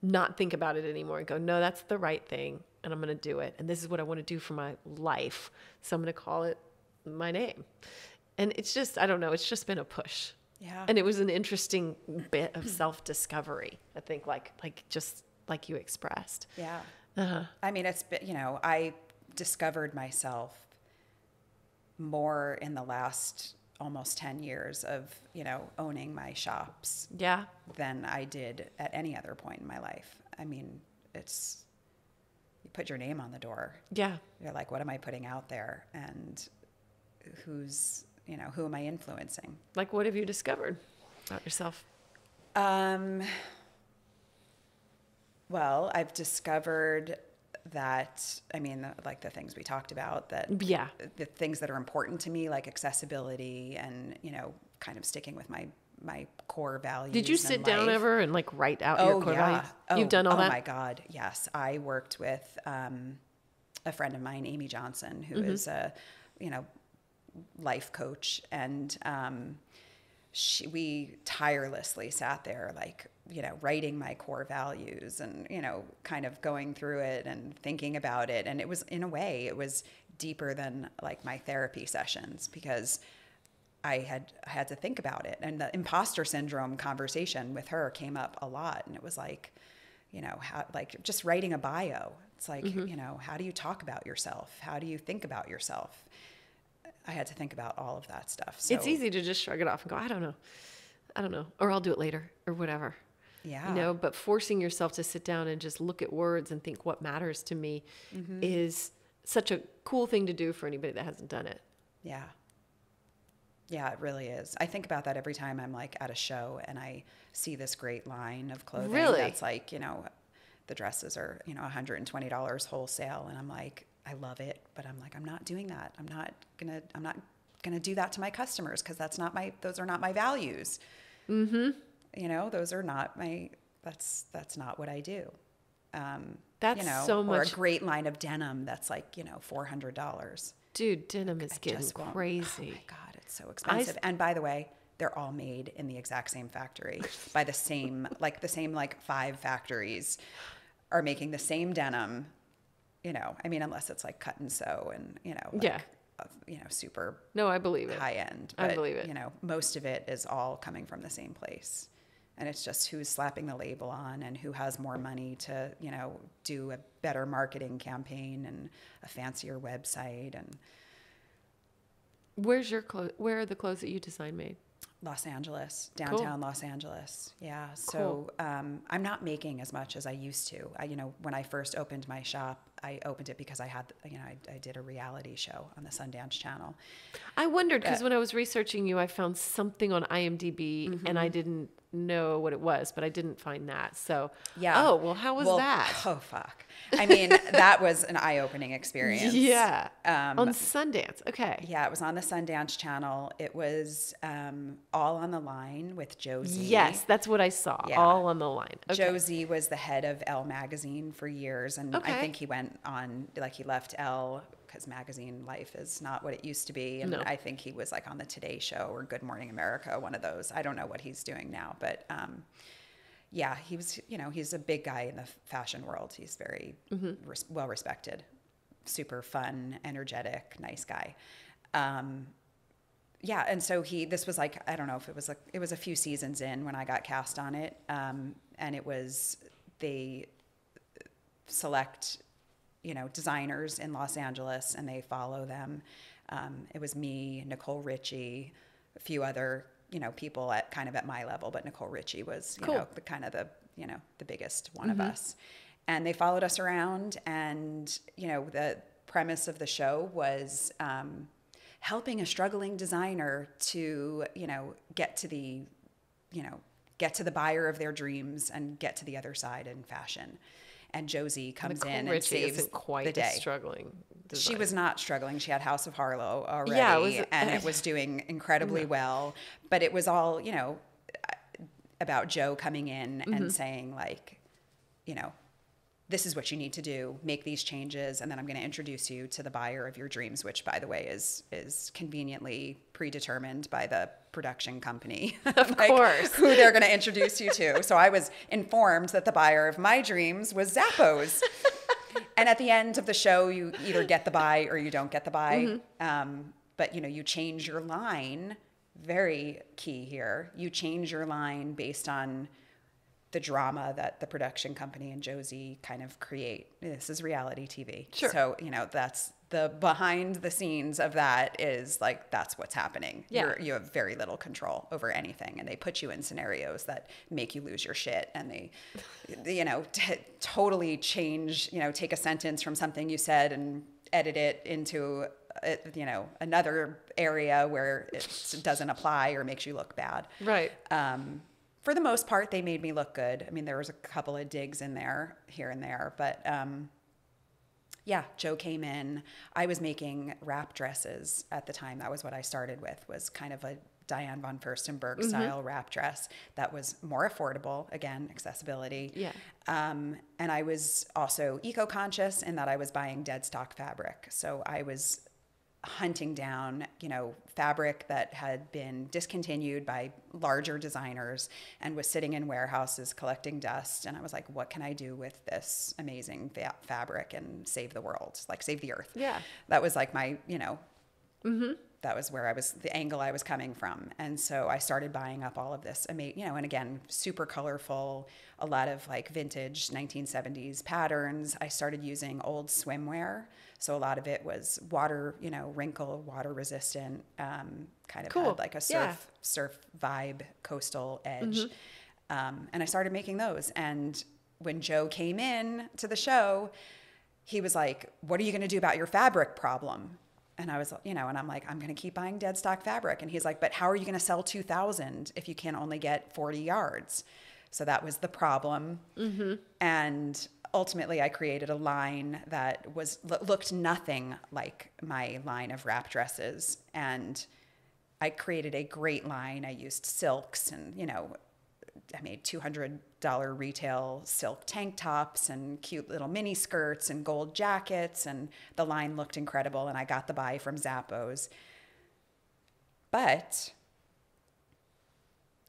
not think about it anymore and go, no, that's the right thing. And I'm going to do it. And this is what I want to do for my life. So I'm going to call it my name. And it's just, I don't know, it's just been a push. Yeah. And it was an interesting bit of self-discovery, I think, like just like you expressed. Yeah. Uh-huh. It's been, I discovered myself more in the last almost 10 years of, owning my shops. Yeah. Than I did at any other point in my life. It's, you put your name on the door. Yeah. You're like, what am I putting out there? And who am I influencing? Like, what have you discovered about yourself? Well, I've discovered that, like the things we talked about, that the things that are important to me, like accessibility and, kind of sticking with my core values. Did you sit down ever and, like, write out your core values? You've done all that? Oh my God. Yes. I worked with, a friend of mine, Amy Johnson, who is a, life coach. And, we tirelessly sat there, like, writing my core values and, kind of going through it and thinking about it. And it was, in a way, it was deeper than like my therapy sessions, because I had to think about it. And the imposter syndrome conversation with her came up a lot. And it was like, how, like just writing a bio. It's like, how do you talk about yourself? How do you think about yourself? I had to think about all of that stuff. So, it's easy to just shrug it off and go, I don't know, or I'll do it later or whatever. Yeah. But forcing yourself to sit down and just look at words and think what matters to me is such a cool thing to do for anybody that hasn't done it. Yeah. Yeah, it really is. I think about that every time I'm like at a show and I see this great line of clothing. Really? That's like, the dresses are, $120 wholesale. And I'm like, I love it, but I'm like, I'm not doing that. I'm not gonna do that to my customers, because those are not my values. Those are not that's not what I do. That's so much. Or a great line of denim that's like, $400. Dude, denim is getting crazy. Oh my God, it's so expensive. And by the way, they're all made in the exact same factory by the same 5 factories are making the same denim, unless it's like cut and sew and, super No, I believe it. high end. But, I believe it. Most of it is all coming from the same place. And it's just who's slapping the label on and who has more money to, do a better marketing campaign and a fancier website. And where are the clothes that you design made? Los Angeles, downtown Cool. Los Angeles. Yeah. So I'm not making as much as I used to. When I first opened my shop, I opened it because I had, I did a reality show on the Sundance Channel. I wondered, because when I was researching you, I found something on IMDb and I didn't know what it was, but I didn't find that. So, yeah. Oh, well, how was that? Oh, fuck. I mean, that was an eye-opening experience. Yeah. On Sundance. Okay. Yeah, it was on the Sundance Channel. It was All on the Line with Joe Z. Yes, that's what I saw. Yeah. All on the line. Okay. Joe Z was the head of Elle magazine for years, and Okay. I think he went on, he left Elle because magazine life is not what it used to be. And No. I think he was like on the Today Show or Good Morning America, one of those. I don't know what he's doing now, but yeah, he was, he's a big guy in the fashion world. He's very well respected, super fun, energetic, nice guy. Yeah, and so this was like, I don't know if it was a few seasons in when I got cast on it, and they select, designers in Los Angeles, and they follow them. It was me, Nicole Richie, a few other, people at my level, but Nicole Richie was, Cool. the biggest one of us. And they followed us around, and, the premise of the show was helping a struggling designer to, get to the buyer of their dreams and get to the other side in fashion. And Josie comes Nicole in Richie and saves isn't quite the day. struggling designer. She was not struggling. She had House of Harlow already, Yeah, and it was doing incredibly well. But it was all, about Joe coming in and saying, like, this is what you need to do, make these changes, and then I'm going to introduce you to the buyer of your dreams, which, by the way, is conveniently predetermined by the production company. Of course. Who they're going to introduce you to. So I was informed that the buyer of my dreams was Zappos. And at the end of the show, you either get the buy or you don't get the buy. But, you change your line. Very key here. You change your line based on the drama that the production company and Josie kind of create. This is reality TV. Sure. So, that's the behind the scenes of that is like, that's what's happening. Yeah. You have very little control over anything. And they put you in scenarios that make you lose your shit. And they totally change, take a sentence from something you said and edit it into, another area where it doesn't apply or makes you look bad. Right. For the most part, they made me look good. I mean, there was a couple of digs in there, here and there, but yeah, Joe came in. I was making wrap dresses at the time. That was what I started with, was kind of a Diane von Furstenberg style wrap dress that was more affordable, again, accessibility. Yeah. And I was also eco-conscious in that I was buying dead stock fabric. So I was hunting down, fabric that had been discontinued by larger designers and was sitting in warehouses collecting dust. And I was like, what can I do with this amazing fabric and save the world, like save the earth? Yeah. That was like my, that was where the angle I was coming from. And so I started buying up all of this, and again, super colorful, a lot of like vintage 1970s patterns. I started using old swimwear. So a lot of it was water resistant, kind of had like a surf vibe, coastal edge. And I started making those. And when Joe came in to the show, he was like, what are you going to do about your fabric problem? And I was, and I'm like, I'm going to keep buying dead stock fabric. And he's like, but how are you going to sell 2,000 if you can only get 40 yards? So that was the problem. And ultimately I created a line that looked nothing like my line of wrap dresses. And I created a great line. I used silks and, I made $200 retail silk tank tops and cute little mini skirts and gold jackets, and the line looked incredible, and I got the buy from Zappos. But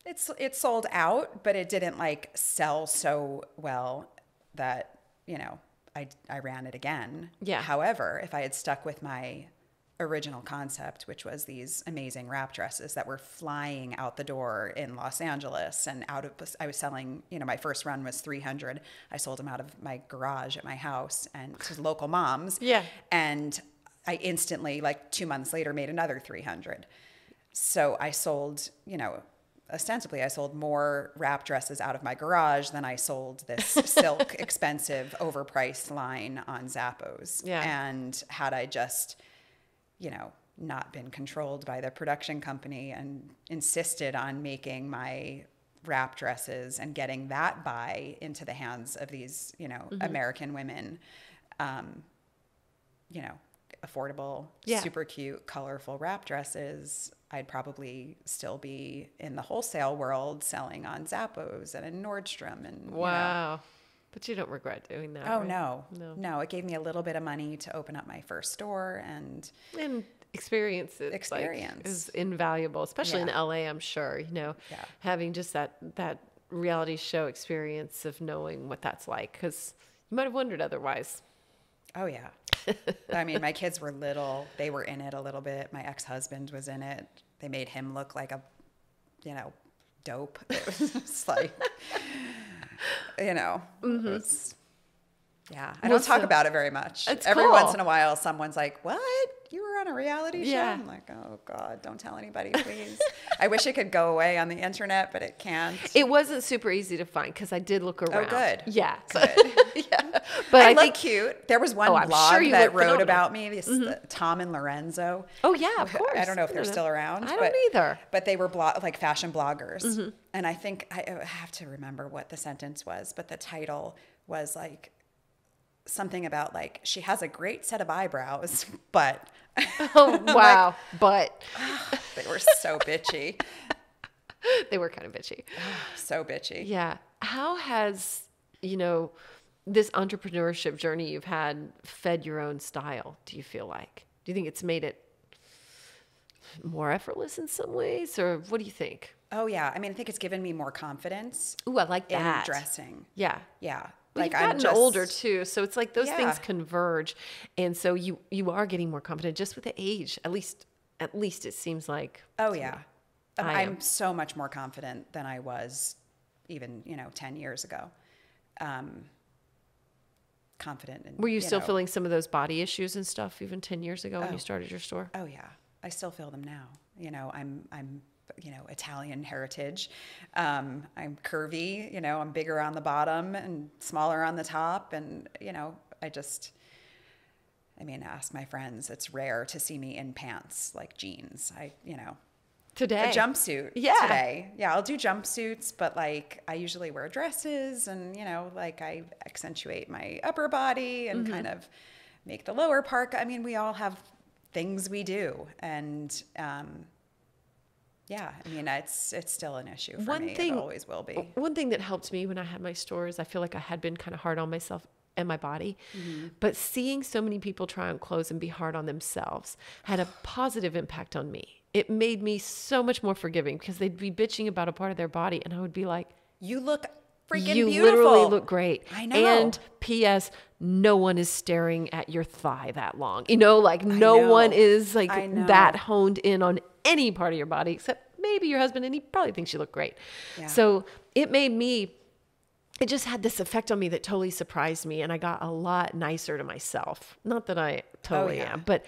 it sold out, but it didn't like sell so well that, I ran it again. Yeah. However, if I had stuck with my original concept, which was these amazing wrap dresses that were flying out the door in Los Angeles and I was selling, my first run was 300. I sold them out of my garage at my house and to local moms. Yeah. And I instantly, like 2 months later, made another 300. So I sold, ostensibly I sold more wrap dresses out of my garage than I sold this silk, expensive, overpriced line on Zappos. Yeah. And had I just, not been controlled by the production company and insisted on making my wrap dresses and getting that buy into the hands of these, American women, affordable, super cute, colorful wrap dresses, I'd probably still be in the wholesale world selling on Zappos and in Nordstrom. And wow. But you don't regret doing that. Oh, right? No. It gave me a little bit of money to open up my first store and experience is invaluable, especially in LA, I'm sure, having just that reality show experience of knowing what that's like, because you might have wondered otherwise. Oh, yeah. I mean, my kids were little. They were in it a little bit. My ex-husband was in it. They made him look like a, dope. It was just like, it was, I don't talk about it very much. Every once in a while, someone's like, what? You were on a reality show? I'm like, oh, God, don't tell anybody, please. I wish it could go away on the internet, but it can't. It wasn't super easy to find because I did look around. Oh, good. Yeah. Good. Yeah. But I look cute. There was one blog that wrote about me, Tom and Lorenzo. Oh, yeah, of course. I don't know if they're still around. I don't either. But they were like fashion bloggers. And I think I have to remember what the sentence was, but the title was like something about like, she has a great set of eyebrows, but... Oh, wow. But... They were so bitchy. They were kind of bitchy. So bitchy. Yeah. How has, this entrepreneurship journey you've had fed your own style, do you feel like? Do you think it's made it more effortless in some ways, or what do you think? Oh, yeah. I mean, I think it's given me more confidence. Ooh, I like that. In dressing. Yeah. Yeah. Well, you've gotten older too, so it's like those things converge, and so you are getting more confident just with the age. At least it seems like. Oh yeah, I'm so much more confident than I was even 10 years ago. Confident. And, were you still feeling some of those body issues and stuff even 10 years ago when you started your store? Oh yeah, I still feel them now. I'm Italian heritage. I'm curvy, I'm bigger on the bottom and smaller on the top. And, ask my friends, it's rare to see me in pants, like jeans. Today. A jumpsuit. Yeah. Today. Yeah. I'll do jumpsuits, but like I usually wear dresses and, I accentuate my upper body and kind of make the lower part. I mean, we all have things we do. And, it's still an issue for me. It always will be. One thing that helped me when I had my store is I feel like I had been kind of hard on myself and my body. But seeing so many people try on clothes and be hard on themselves had a positive impact on me. It made me so much more forgiving because they'd be bitching about a part of their body and I would be like, you look freaking you beautiful. literally look great. I know. And P.S., no one is staring at your thigh that long. You know, like no know. one is like I know. that honed in on any part of your body except maybe your husband, and he probably thinks you look great. Yeah. So it just had this effect on me that totally surprised me, and I got a lot nicer to myself. Not that I totally am, but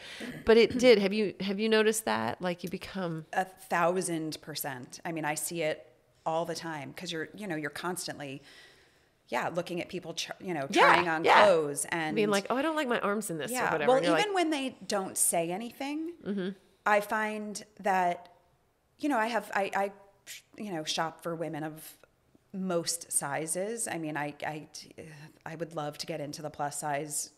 it did. Have you noticed that? Like you become 1,000%. I mean, I see it all the time because you're constantly, looking at people, trying on clothes and being like, oh, I don't like my arms in this or whatever. Well, and you're even when they don't say anything, I find that, I shop for women of most sizes. I mean, I would love to get into the plus size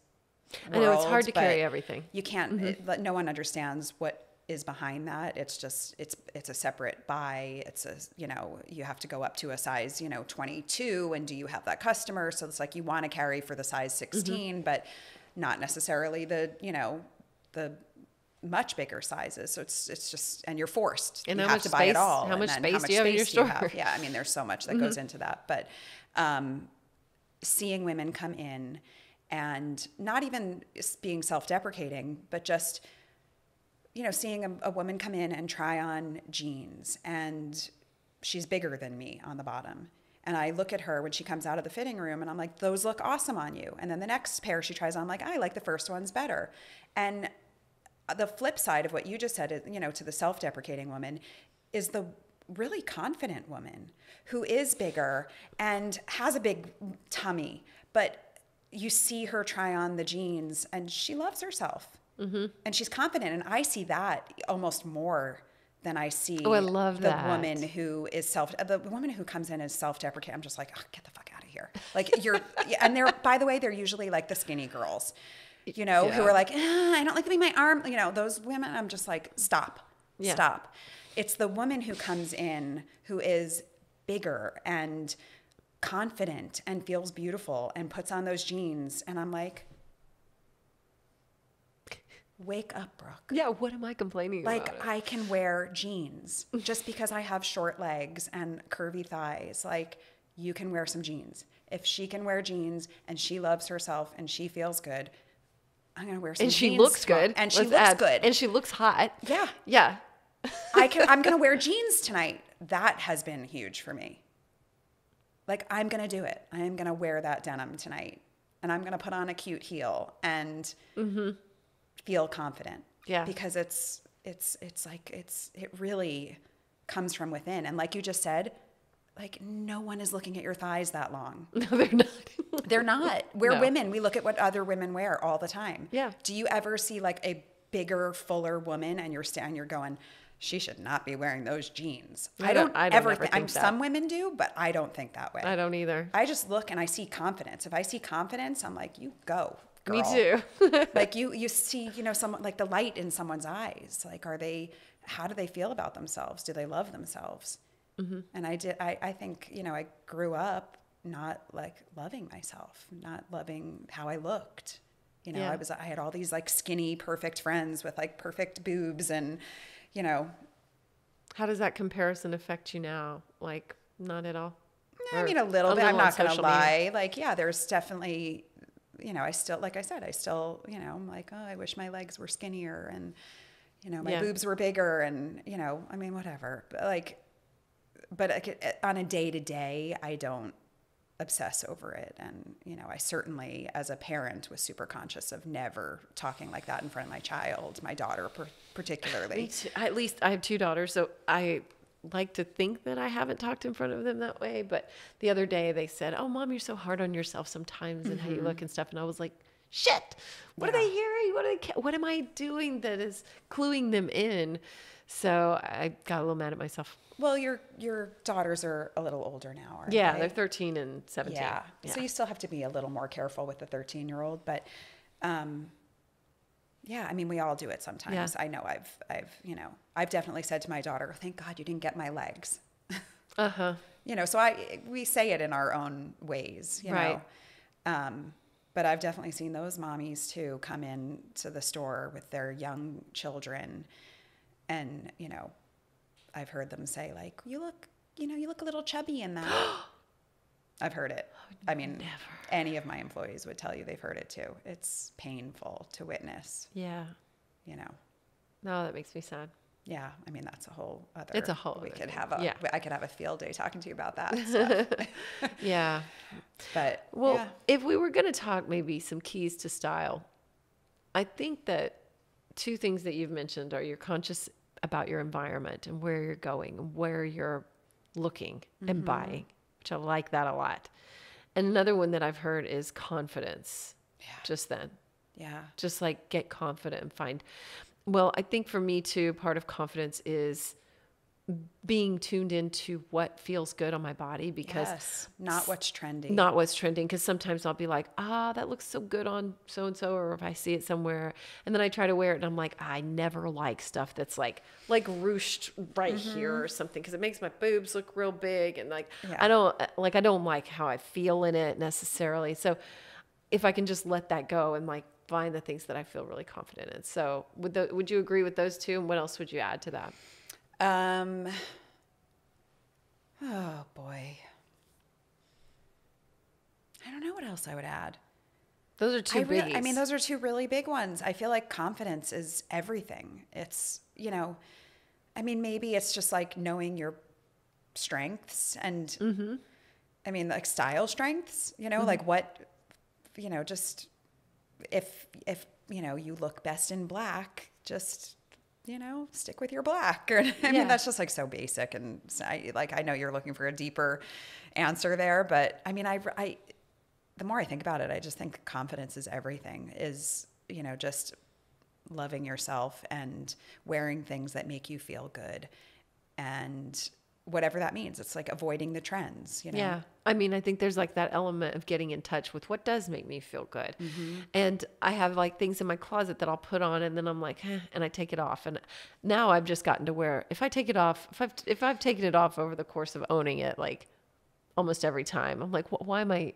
world. I know it's hard to carry everything. You can't, no one understands what is behind that. It's just, it's a separate buy. It's you have to go up to a size, 22. And do you have that customer? So it's like, you want to carry for the size 16, but not necessarily the much bigger sizes. So it's just, and you're forced. And you how have much to buy it space- all. how much And then space do you have in your store? Yeah. I mean, there's so much that goes into that, but, seeing women come in and not even being self-deprecating, but just, seeing a woman come in and try on jeans and she's bigger than me on the bottom. And I look at her when she comes out of the fitting room and I'm like, those look awesome on you. And then the next pair she tries on, I'm like, I like the first one's better. And the flip side of what you just said, to the self-deprecating woman is the really confident woman who is bigger and has a big tummy, but you see her try on the jeans and she loves herself. And she's confident. And I see that almost more than I see I love the that. woman who is the woman who comes in as self-deprecating. I'm just like, oh, get the fuck out of here. Like and by the way, they're usually like the skinny girls, who are like, I don't like my arm. Those women, I'm just like, stop. It's the woman who comes in who is bigger and confident and feels beautiful and puts on those jeans. And I'm like, wake up, Brooke. Yeah, what am I complaining about? Like, I can wear jeans just because I have short legs and curvy thighs. Like, you can wear some jeans. If she can wear jeans and she loves herself and she feels good, I'm going to wear some jeans. And she looks good. And she looks good. And she looks hot. Yeah. Yeah. I'm going to wear jeans tonight. That has been huge for me. Like, I'm going to do it. I am going to wear that denim tonight. And I'm going to put on a cute heel and feel confident. Yeah. Because it really comes from within. And like you just said, like, no one is looking at your thighs that long. No, they're not. They're not. We're No. women. We look at what other women wear all the time. Yeah. Do you ever see like a bigger, fuller woman and you're going, she should not be wearing those jeans? I don't ever think that. Some women do, but I don't think that way. I don't either. I just look and I see confidence. If I see confidence, I'm like, you go, girl. Me too. Like you see, someone, like the light in someone's eyes. Like, how do they feel about themselves? Do they love themselves? And I think, I grew up not like loving myself, not loving how I looked. Yeah. I had all these like skinny, perfect friends with like perfect boobs and, How does that comparison affect you now? Like, not at all? I mean, a little bit. I'm on not going to social lie. media. Like, yeah, there's definitely, I still, like I said, I'm like, oh, I wish my legs were skinnier and, my boobs were bigger and, I mean, whatever. But on a day-to-day, I don't obsess over it. And, I certainly, as a parent, was super conscious of never talking like that in front of my child, my daughter particularly. At least I have two daughters, so I like to think that I haven't talked in front of them that way. But the other day they said, oh, Mom, you're so hard on yourself sometimes and how you look and stuff. And I was like, shit, what are they hearing? What am I doing that is cluing them in? So I got a little mad at myself. Well, your daughters are a little older now, aren't Yeah, they? they're 13 and 17. Yeah. So you still have to be a little more careful with the 13-year-old, but yeah, I mean, we all do it sometimes. Yeah. I know I've definitely said to my daughter, thank God you didn't get my legs. Uh-huh. So we say it in our own ways, Right. know. But I've definitely seen those mommies too come in to the store with their young children. And, you know, I've heard them say like, you look a little chubby in that. I've heard it. I mean, Never. any of my employees would tell you they've heard it too. It's painful to witness, Yeah. you know. No, that makes me sad. Yeah, I mean that's a whole other. It's a whole We other could thing. have a. Yeah. I could have a field day talking to you about that stuff. Yeah. But Well, yeah. if we were going to talk maybe some keys to style, I think that two things that you've mentioned are you're conscious about your environment and where you're going and where you're looking and buying, which I like that a lot. And another one that I've heard is confidence. Yeah. Just then. Yeah. Just like get confident and find. Well, I think for me too, part of confidence is being tuned into what feels good on my body, because Yes. Not what's trendy. not what's trending. Because sometimes I'll be like, that looks so good on so-and-so, or if I see it somewhere and then I try to wear it and I'm like, I never like stuff that's like ruched right here or something, because it makes my boobs look real big. And like, Yeah. I don't like how I feel in it necessarily. So if I can just let that go and like find the things that I feel really confident in. So would you agree with those two? And what else would you add to that? Oh boy. I don't know what else I would add. Those are two biggies. I mean, those are two really big ones. I feel like confidence is everything. It's, you know, I mean, maybe it's just like knowing your strengths and, I mean, like style strengths, you know, like what, you know, just if, you know, you look best in black, just, you know, stick with your black. Or, I mean, that's just like so basic. And I know you're looking for a deeper answer there, but I mean, the more I think about it, I just think confidence is everything, is, you know, just loving yourself and wearing things that make you feel good. And whatever that means, it's like avoiding the trends, you know? Yeah. I mean, I think there's like that element of getting in touch with what does make me feel good. And I have like things in my closet that I'll put on and then I'm like, and I take it off. And now I've just gotten to where if I take it off, if I've taken it off over the course of owning it, like almost every time, I'm like, what am I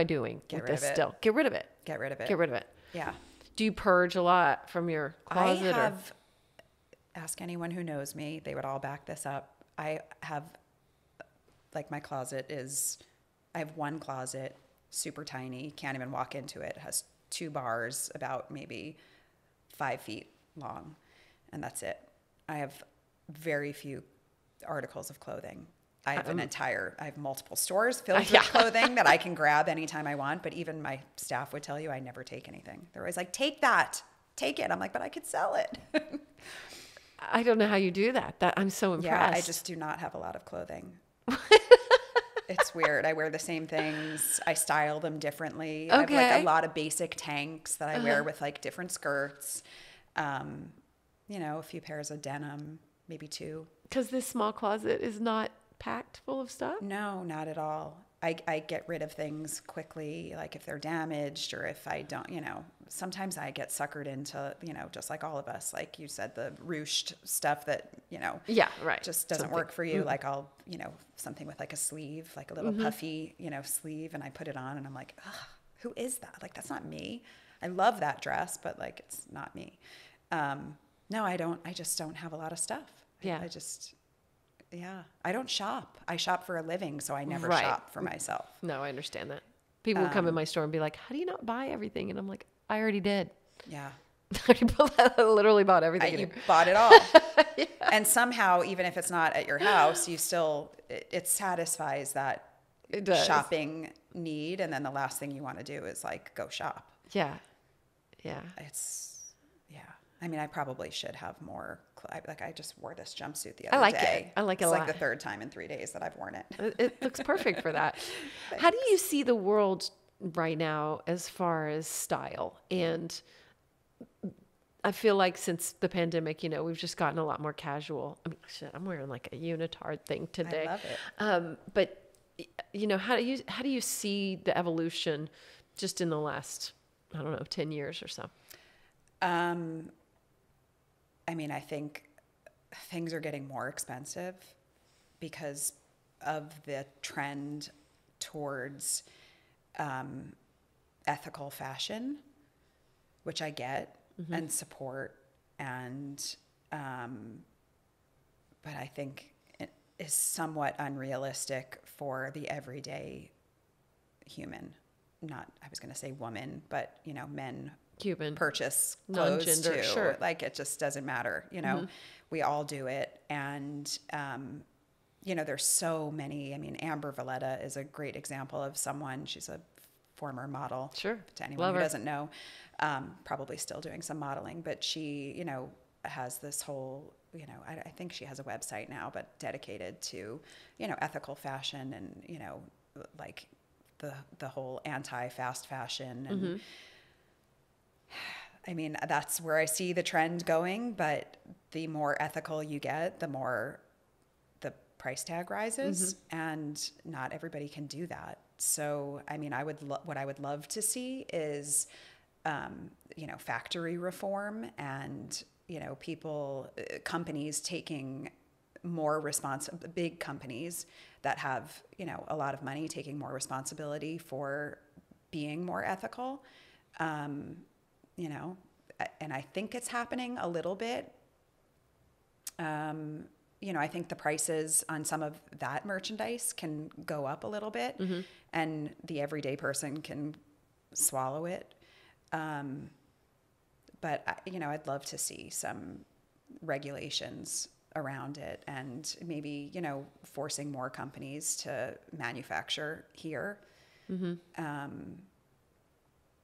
doing with this still? Get rid of it. Get rid of it. Get rid of it. Yeah. Do you purge a lot from your closet? Ask anyone who knows me, they would all back this up. I have, like, my closet is, I have one closet, super tiny, can't even walk into it. It has 2 bars, about maybe 5 feet long, and that's it. I have very few articles of clothing. I have multiple stores filled with clothing that I can grab anytime I want, but even my staff would tell you I never take anything. They're always like, take that, take it. I'm like, but I could sell it. I don't know how you do that. I'm so impressed. Yeah, I just do not have a lot of clothing. It's weird. I wear the same things. I style them differently. I have like a lot of basic tanks that I wear with like different skirts. You know, a few pairs of denim, maybe 2. Because this small closet is not packed full of stuff? No, not at all. I get rid of things quickly, like if they're damaged or if I don't, you know, sometimes I get suckered into, you know, just like all of us, like you said, the ruched stuff that, you know, just doesn't work for you. Like I'll, you know, something with like a sleeve, like a little puffy, you know, sleeve, and I put it on and I'm like, ugh, who is that? Like, that's not me. I love that dress, but like, it's not me. No, I just don't have a lot of stuff. Yeah. I don't shop. I shop for a living, so I never shop for myself. No, I understand that. People will come in my store and be like, how do you not buy everything? And I'm like, I already did. Yeah. I literally bought everything. You bought it all. Yeah. And somehow, even if it's not at your house, you still, it satisfies that shopping need. And then the last thing you want to do is like go shop. Yeah. Yeah. I mean, I probably should have more. Like I just wore this jumpsuit the other day. I like it a lot. lot. It's like the 3rd time in 3 days that I've worn it. It looks perfect for that. How do you see the world right now as far as style? And I feel like since the pandemic, you know, we've just gotten a lot more casual. I mean, shit, I'm wearing like a unitard thing today. I love it. But you know, how do you see the evolution just in the last, I don't know, 10 years or so? I mean, I think things are getting more expensive because of the trend towards ethical fashion, which I get and support. And, but I think it is somewhat unrealistic for the everyday human. Not, I was going to say woman, but, you know, men Cuban, purchase clothes non-gender, too. sure. Like, it just doesn't matter. You know, we all do it. And, you know, there's so many. I mean, Amber Valletta is a great example of someone. She's a former model. Sure. To anyone Love who her. doesn't know, probably still doing some modeling, but she, you know, has this whole, you know, I think she has a website now, but dedicated to, you know, ethical fashion and, you know, like the whole anti-fast fashion. And I mean, that's where I see the trend going, but the more ethical you get, the more the price tag rises, and not everybody can do that. So, I mean, what I would love to see is, you know, factory reform and, you know, companies taking more big companies that have, you know, a lot of money taking more responsibility for being more ethical. You know, and I think it's happening a little bit. You know, I think the prices on some of that merchandise can go up a little bit, and the everyday person can swallow it. But, you know, I'd love to see some regulations around it, and maybe, you know, forcing more companies to manufacture here.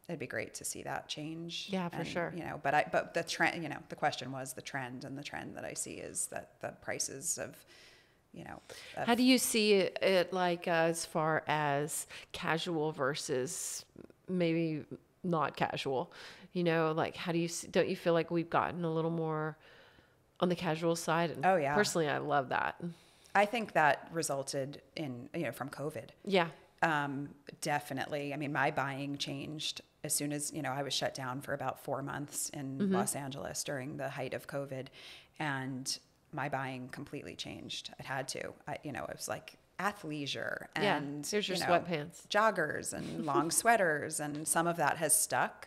It'd be great to see that change. Yeah, for sure. You know, but the trend, you know, the question was the trend, and the trend that I see is that the prices of, you know. How do you see it like as far as casual versus maybe not casual? You know, like how do you don't you feel like we've gotten a little more on the casual side? And Oh, yeah. personally, I love that. I think that resulted in, you know, from COVID. Yeah. Definitely. I mean, my buying changed as soon as, you know, I was shut down for about 4 months in Los Angeles during the height of COVID, and my buying completely changed. It had to. You know, it was like athleisure and here's your you know, sweatpants, joggers and long sweaters, and some of that has stuck.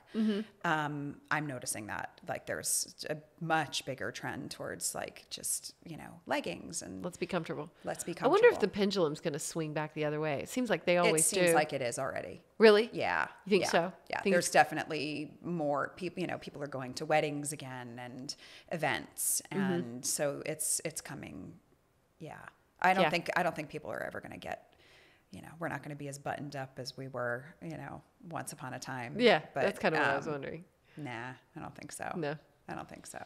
I'm noticing that like there's a much bigger trend towards like just, you know, leggings and let's be comfortable. I wonder if the pendulum's going to swing back the other way. It seems like they always do. It seems like it is already. Really? Yeah. You think yeah, so? Yeah. Think There's definitely more people, you know, people are going to weddings again and events. And so it's coming. Yeah. I don't think people are ever going to get, you know, we're not going to be as buttoned up as we were, you know, once upon a time. Yeah. But, that's kind of what I was wondering. Nah, I don't think so. No. I don't think so.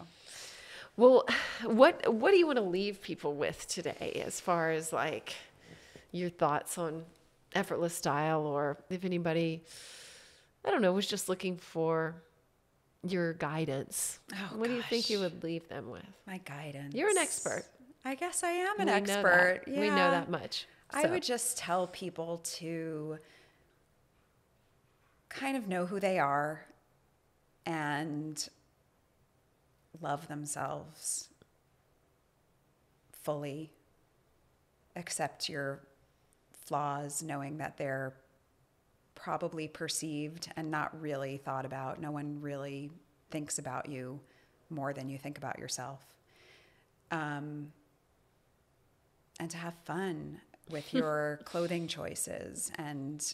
Well, what do you want to leave people with today as far as like your thoughts on effortless style, or if anybody, I don't know, was just looking for your guidance? Oh, what do you think you gosh. would leave them with? My guidance. You're an expert. I guess I am an We know expert. that. We know that much. I So, would just tell people to kind of know who they are and love themselves fully, accept your flaws, knowing that they're probably perceived and not really thought about. No one really thinks about you more than you think about yourself. And to have fun with your clothing choices and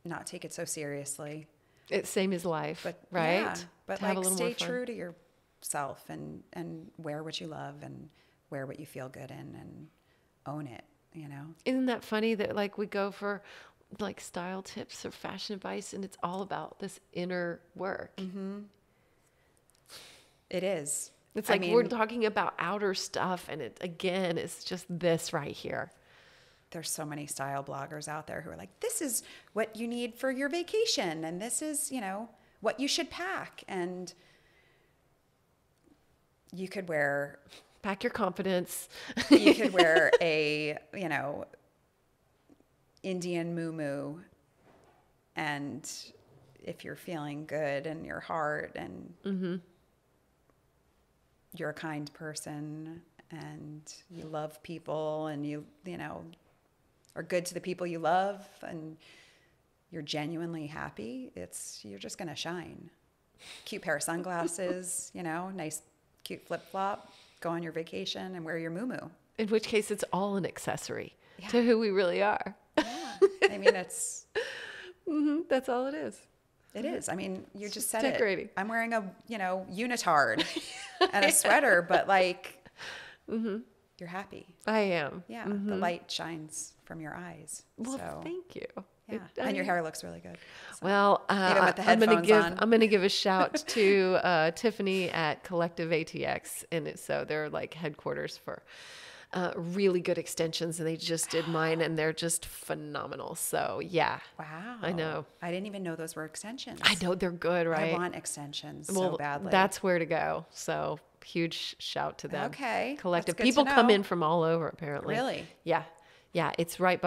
not take it so seriously. it's same as life, But right? yeah, but To have a like little stay more fun. true to yourself and wear what you love and wear what you feel good in and own it, you know? Isn't that funny that like we go for like style tips or fashion advice, and it's all about this inner work? It is. It's I like mean, we're talking about outer stuff, and it again, it's just this right here. there's so many style bloggers out there who are like, this is what you need for your vacation, and this is, you know, what you should pack. And you could wear Pack your confidence. you could wear a, you know, Indian muumuu, and if you're feeling good in your heart and you're a kind person and you love people and you know, are good to the people you love, and you're genuinely happy, you're just going to shine. Cute pair of sunglasses, nice, cute flip flop, go on your vacation and wear your muumuu. In which case it's all an accessory to who we really are. Yeah. I mean, That's all it is. It is. I mean, you just said decorating. it. I'm wearing a, unitard and a sweater, but like, you're happy. I am. Yeah. The light shines from your eyes. Well, so, thank you. yeah. And your hair looks really good. So. Well, even with the I'm headphones gonna give a shout to Tiffany at Collective ATX, and so they're like headquarters for really good extensions, and they just did mine, and they're just phenomenal. So yeah, wow, I know. I didn't even know those were extensions. I know they're good, right? I want extensions so badly. That's where to go. So huge shout to them. Okay, Collective. that's good People to come know. in from all over, apparently. Really? Yeah. It's right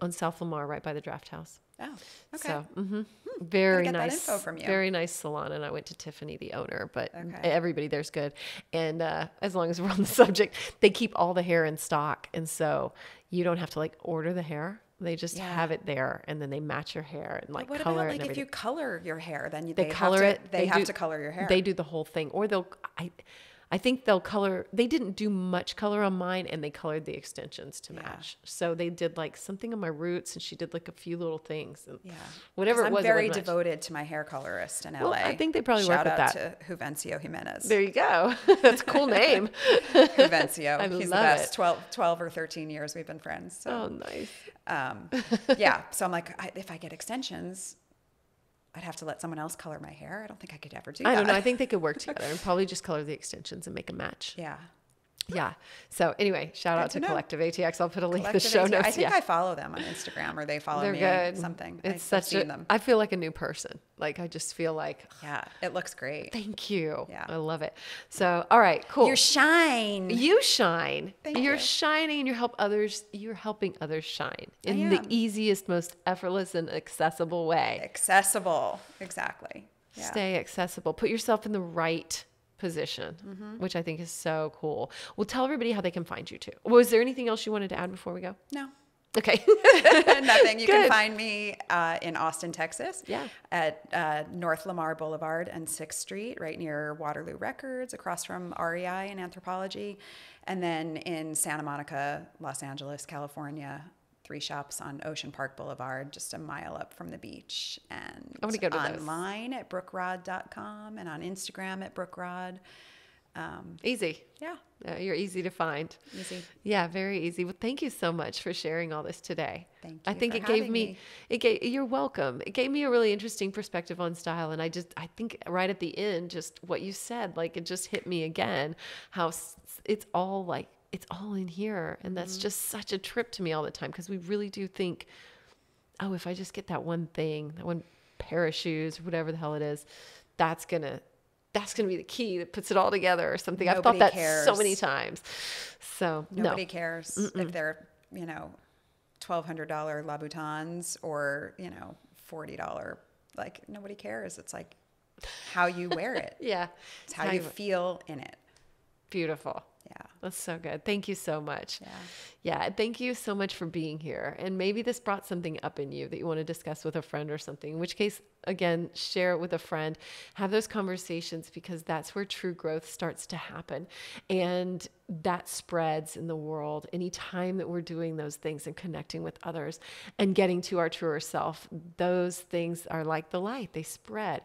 on South Lamar, right by the Draft House. Oh, okay. So, very get that nice, info from you. very nice salon. And I went to Tiffany, the owner, but Okay. everybody there's good. And as long as we're on the subject, they keep all the hair in stock, and so you don't have to like order the hair. They just have it there, and then they match your hair and like What color about it like and if you everything. color your hair, then They color it. They have to color your hair. They do the whole thing, or I think they'll color. They didn't do much color on mine, and they colored the extensions to match. So they did like something on my roots, and she did like a few little things. And whatever it was. I'm very it wasn't much. devoted to my hair colorist in LA. Well, I think they probably work Shout with out that. to Juvencio Jimenez. There you go. That's a cool name. Juvencio. I He's the love best. it. 12 or 13 years we've been friends. So, Oh, nice. yeah. So I'm like, if I get extensions, I'd have to let someone else color my hair. I don't think I could ever do that. I don't know. I think they could work together and probably just color the extensions and make a match. Yeah. Yeah. So anyway, shout out to to know. Collective ATX. I'll put a link in the Collective show ATX. notes. I think I follow them on Instagram, or they follow They're me good. something. It's I've such seen them. I feel like a new person. Like I just feel like, Yeah, it looks great. thank you. Yeah. I love it. So, all right, cool. You shine. You shine. Thank You're you. shining, and you're helping others shine in the am. easiest, most effortless and accessible way. Accessible. Exactly. Yeah. Stay accessible. Put yourself in the right position, which I think is so cool. Well, tell everybody how they can find you too. Was there anything else you wanted to add before we go? No. Okay. Nothing. You Good. can find me in Austin, Texas. Yeah. At North Lamar Boulevard and 6th Street, right near Waterloo Records, across from REI and Anthropology. And then in Santa Monica, Los Angeles, California, 3 shops on Ocean Park Boulevard, just a mile up from the beach. And I'm gonna go to those. online at brookerod.com and on Instagram at brookerod. Easy. Yeah. You're easy to find. Easy. Yeah, very easy. Well, thank you so much for sharing all this today. Thank I you think for it gave having me, you're welcome. It gave me a really interesting perspective on style. And I think right at the end, just what you said, like it just hit me again, how it's all in here. And that's just such a trip to me all the time. Cause we really do think, oh, if I just get that one thing, that one pair of shoes, whatever the hell it is, that's going to be the key that puts it all together or something. I've thought Nobody that cares. so many times. So Nobody cares if they're, $1,200 Louboutins or, $40. Like nobody cares. It's like how you wear it. Yeah. It's how you feel in it. Beautiful. Yeah. That's so good. Thank you so much. Yeah. Yeah. Thank you so much for being here. And maybe this brought something up in you that you want to discuss with a friend or something, in which case, again, share it with a friend, have those conversations, because that's where true growth starts to happen. And that spreads in the world anytime that we're doing those things and connecting with others and getting to our truer self. Those things are like the light, they spread.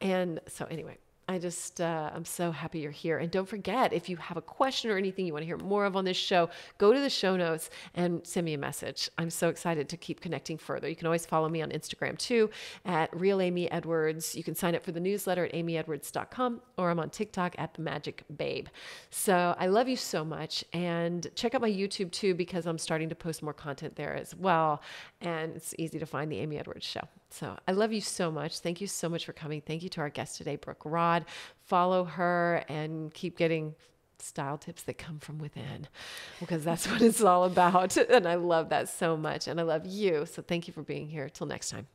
And so anyway, I'm so happy you're here. And don't forget, if you have a question or anything you want to hear more of on this show, go to the show notes and send me a message. I'm so excited to keep connecting further. You can always follow me on Instagram too, at Real Amy Edwards. You can sign up for the newsletter at amyedwards.com, or I'm on TikTok at The Magic Babe. So I love you so much. And check out my YouTube too, because I'm starting to post more content there as well. And it's easy to find The Amy Edwards Show. So I love you so much. Thank you so much for coming. Thank you to our guest today, Brooke Rod. Follow her and keep getting style tips that come from within, because that's what it's all about. And I love that so much. And I love you. So thank you for being here. Till next time.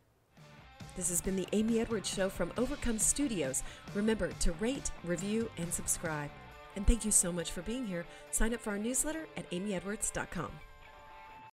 This has been the Amy Edwards Show from Overcome Studios. Remember to rate, review, and subscribe. And thank you so much for being here. Sign up for our newsletter at amyedwards.com.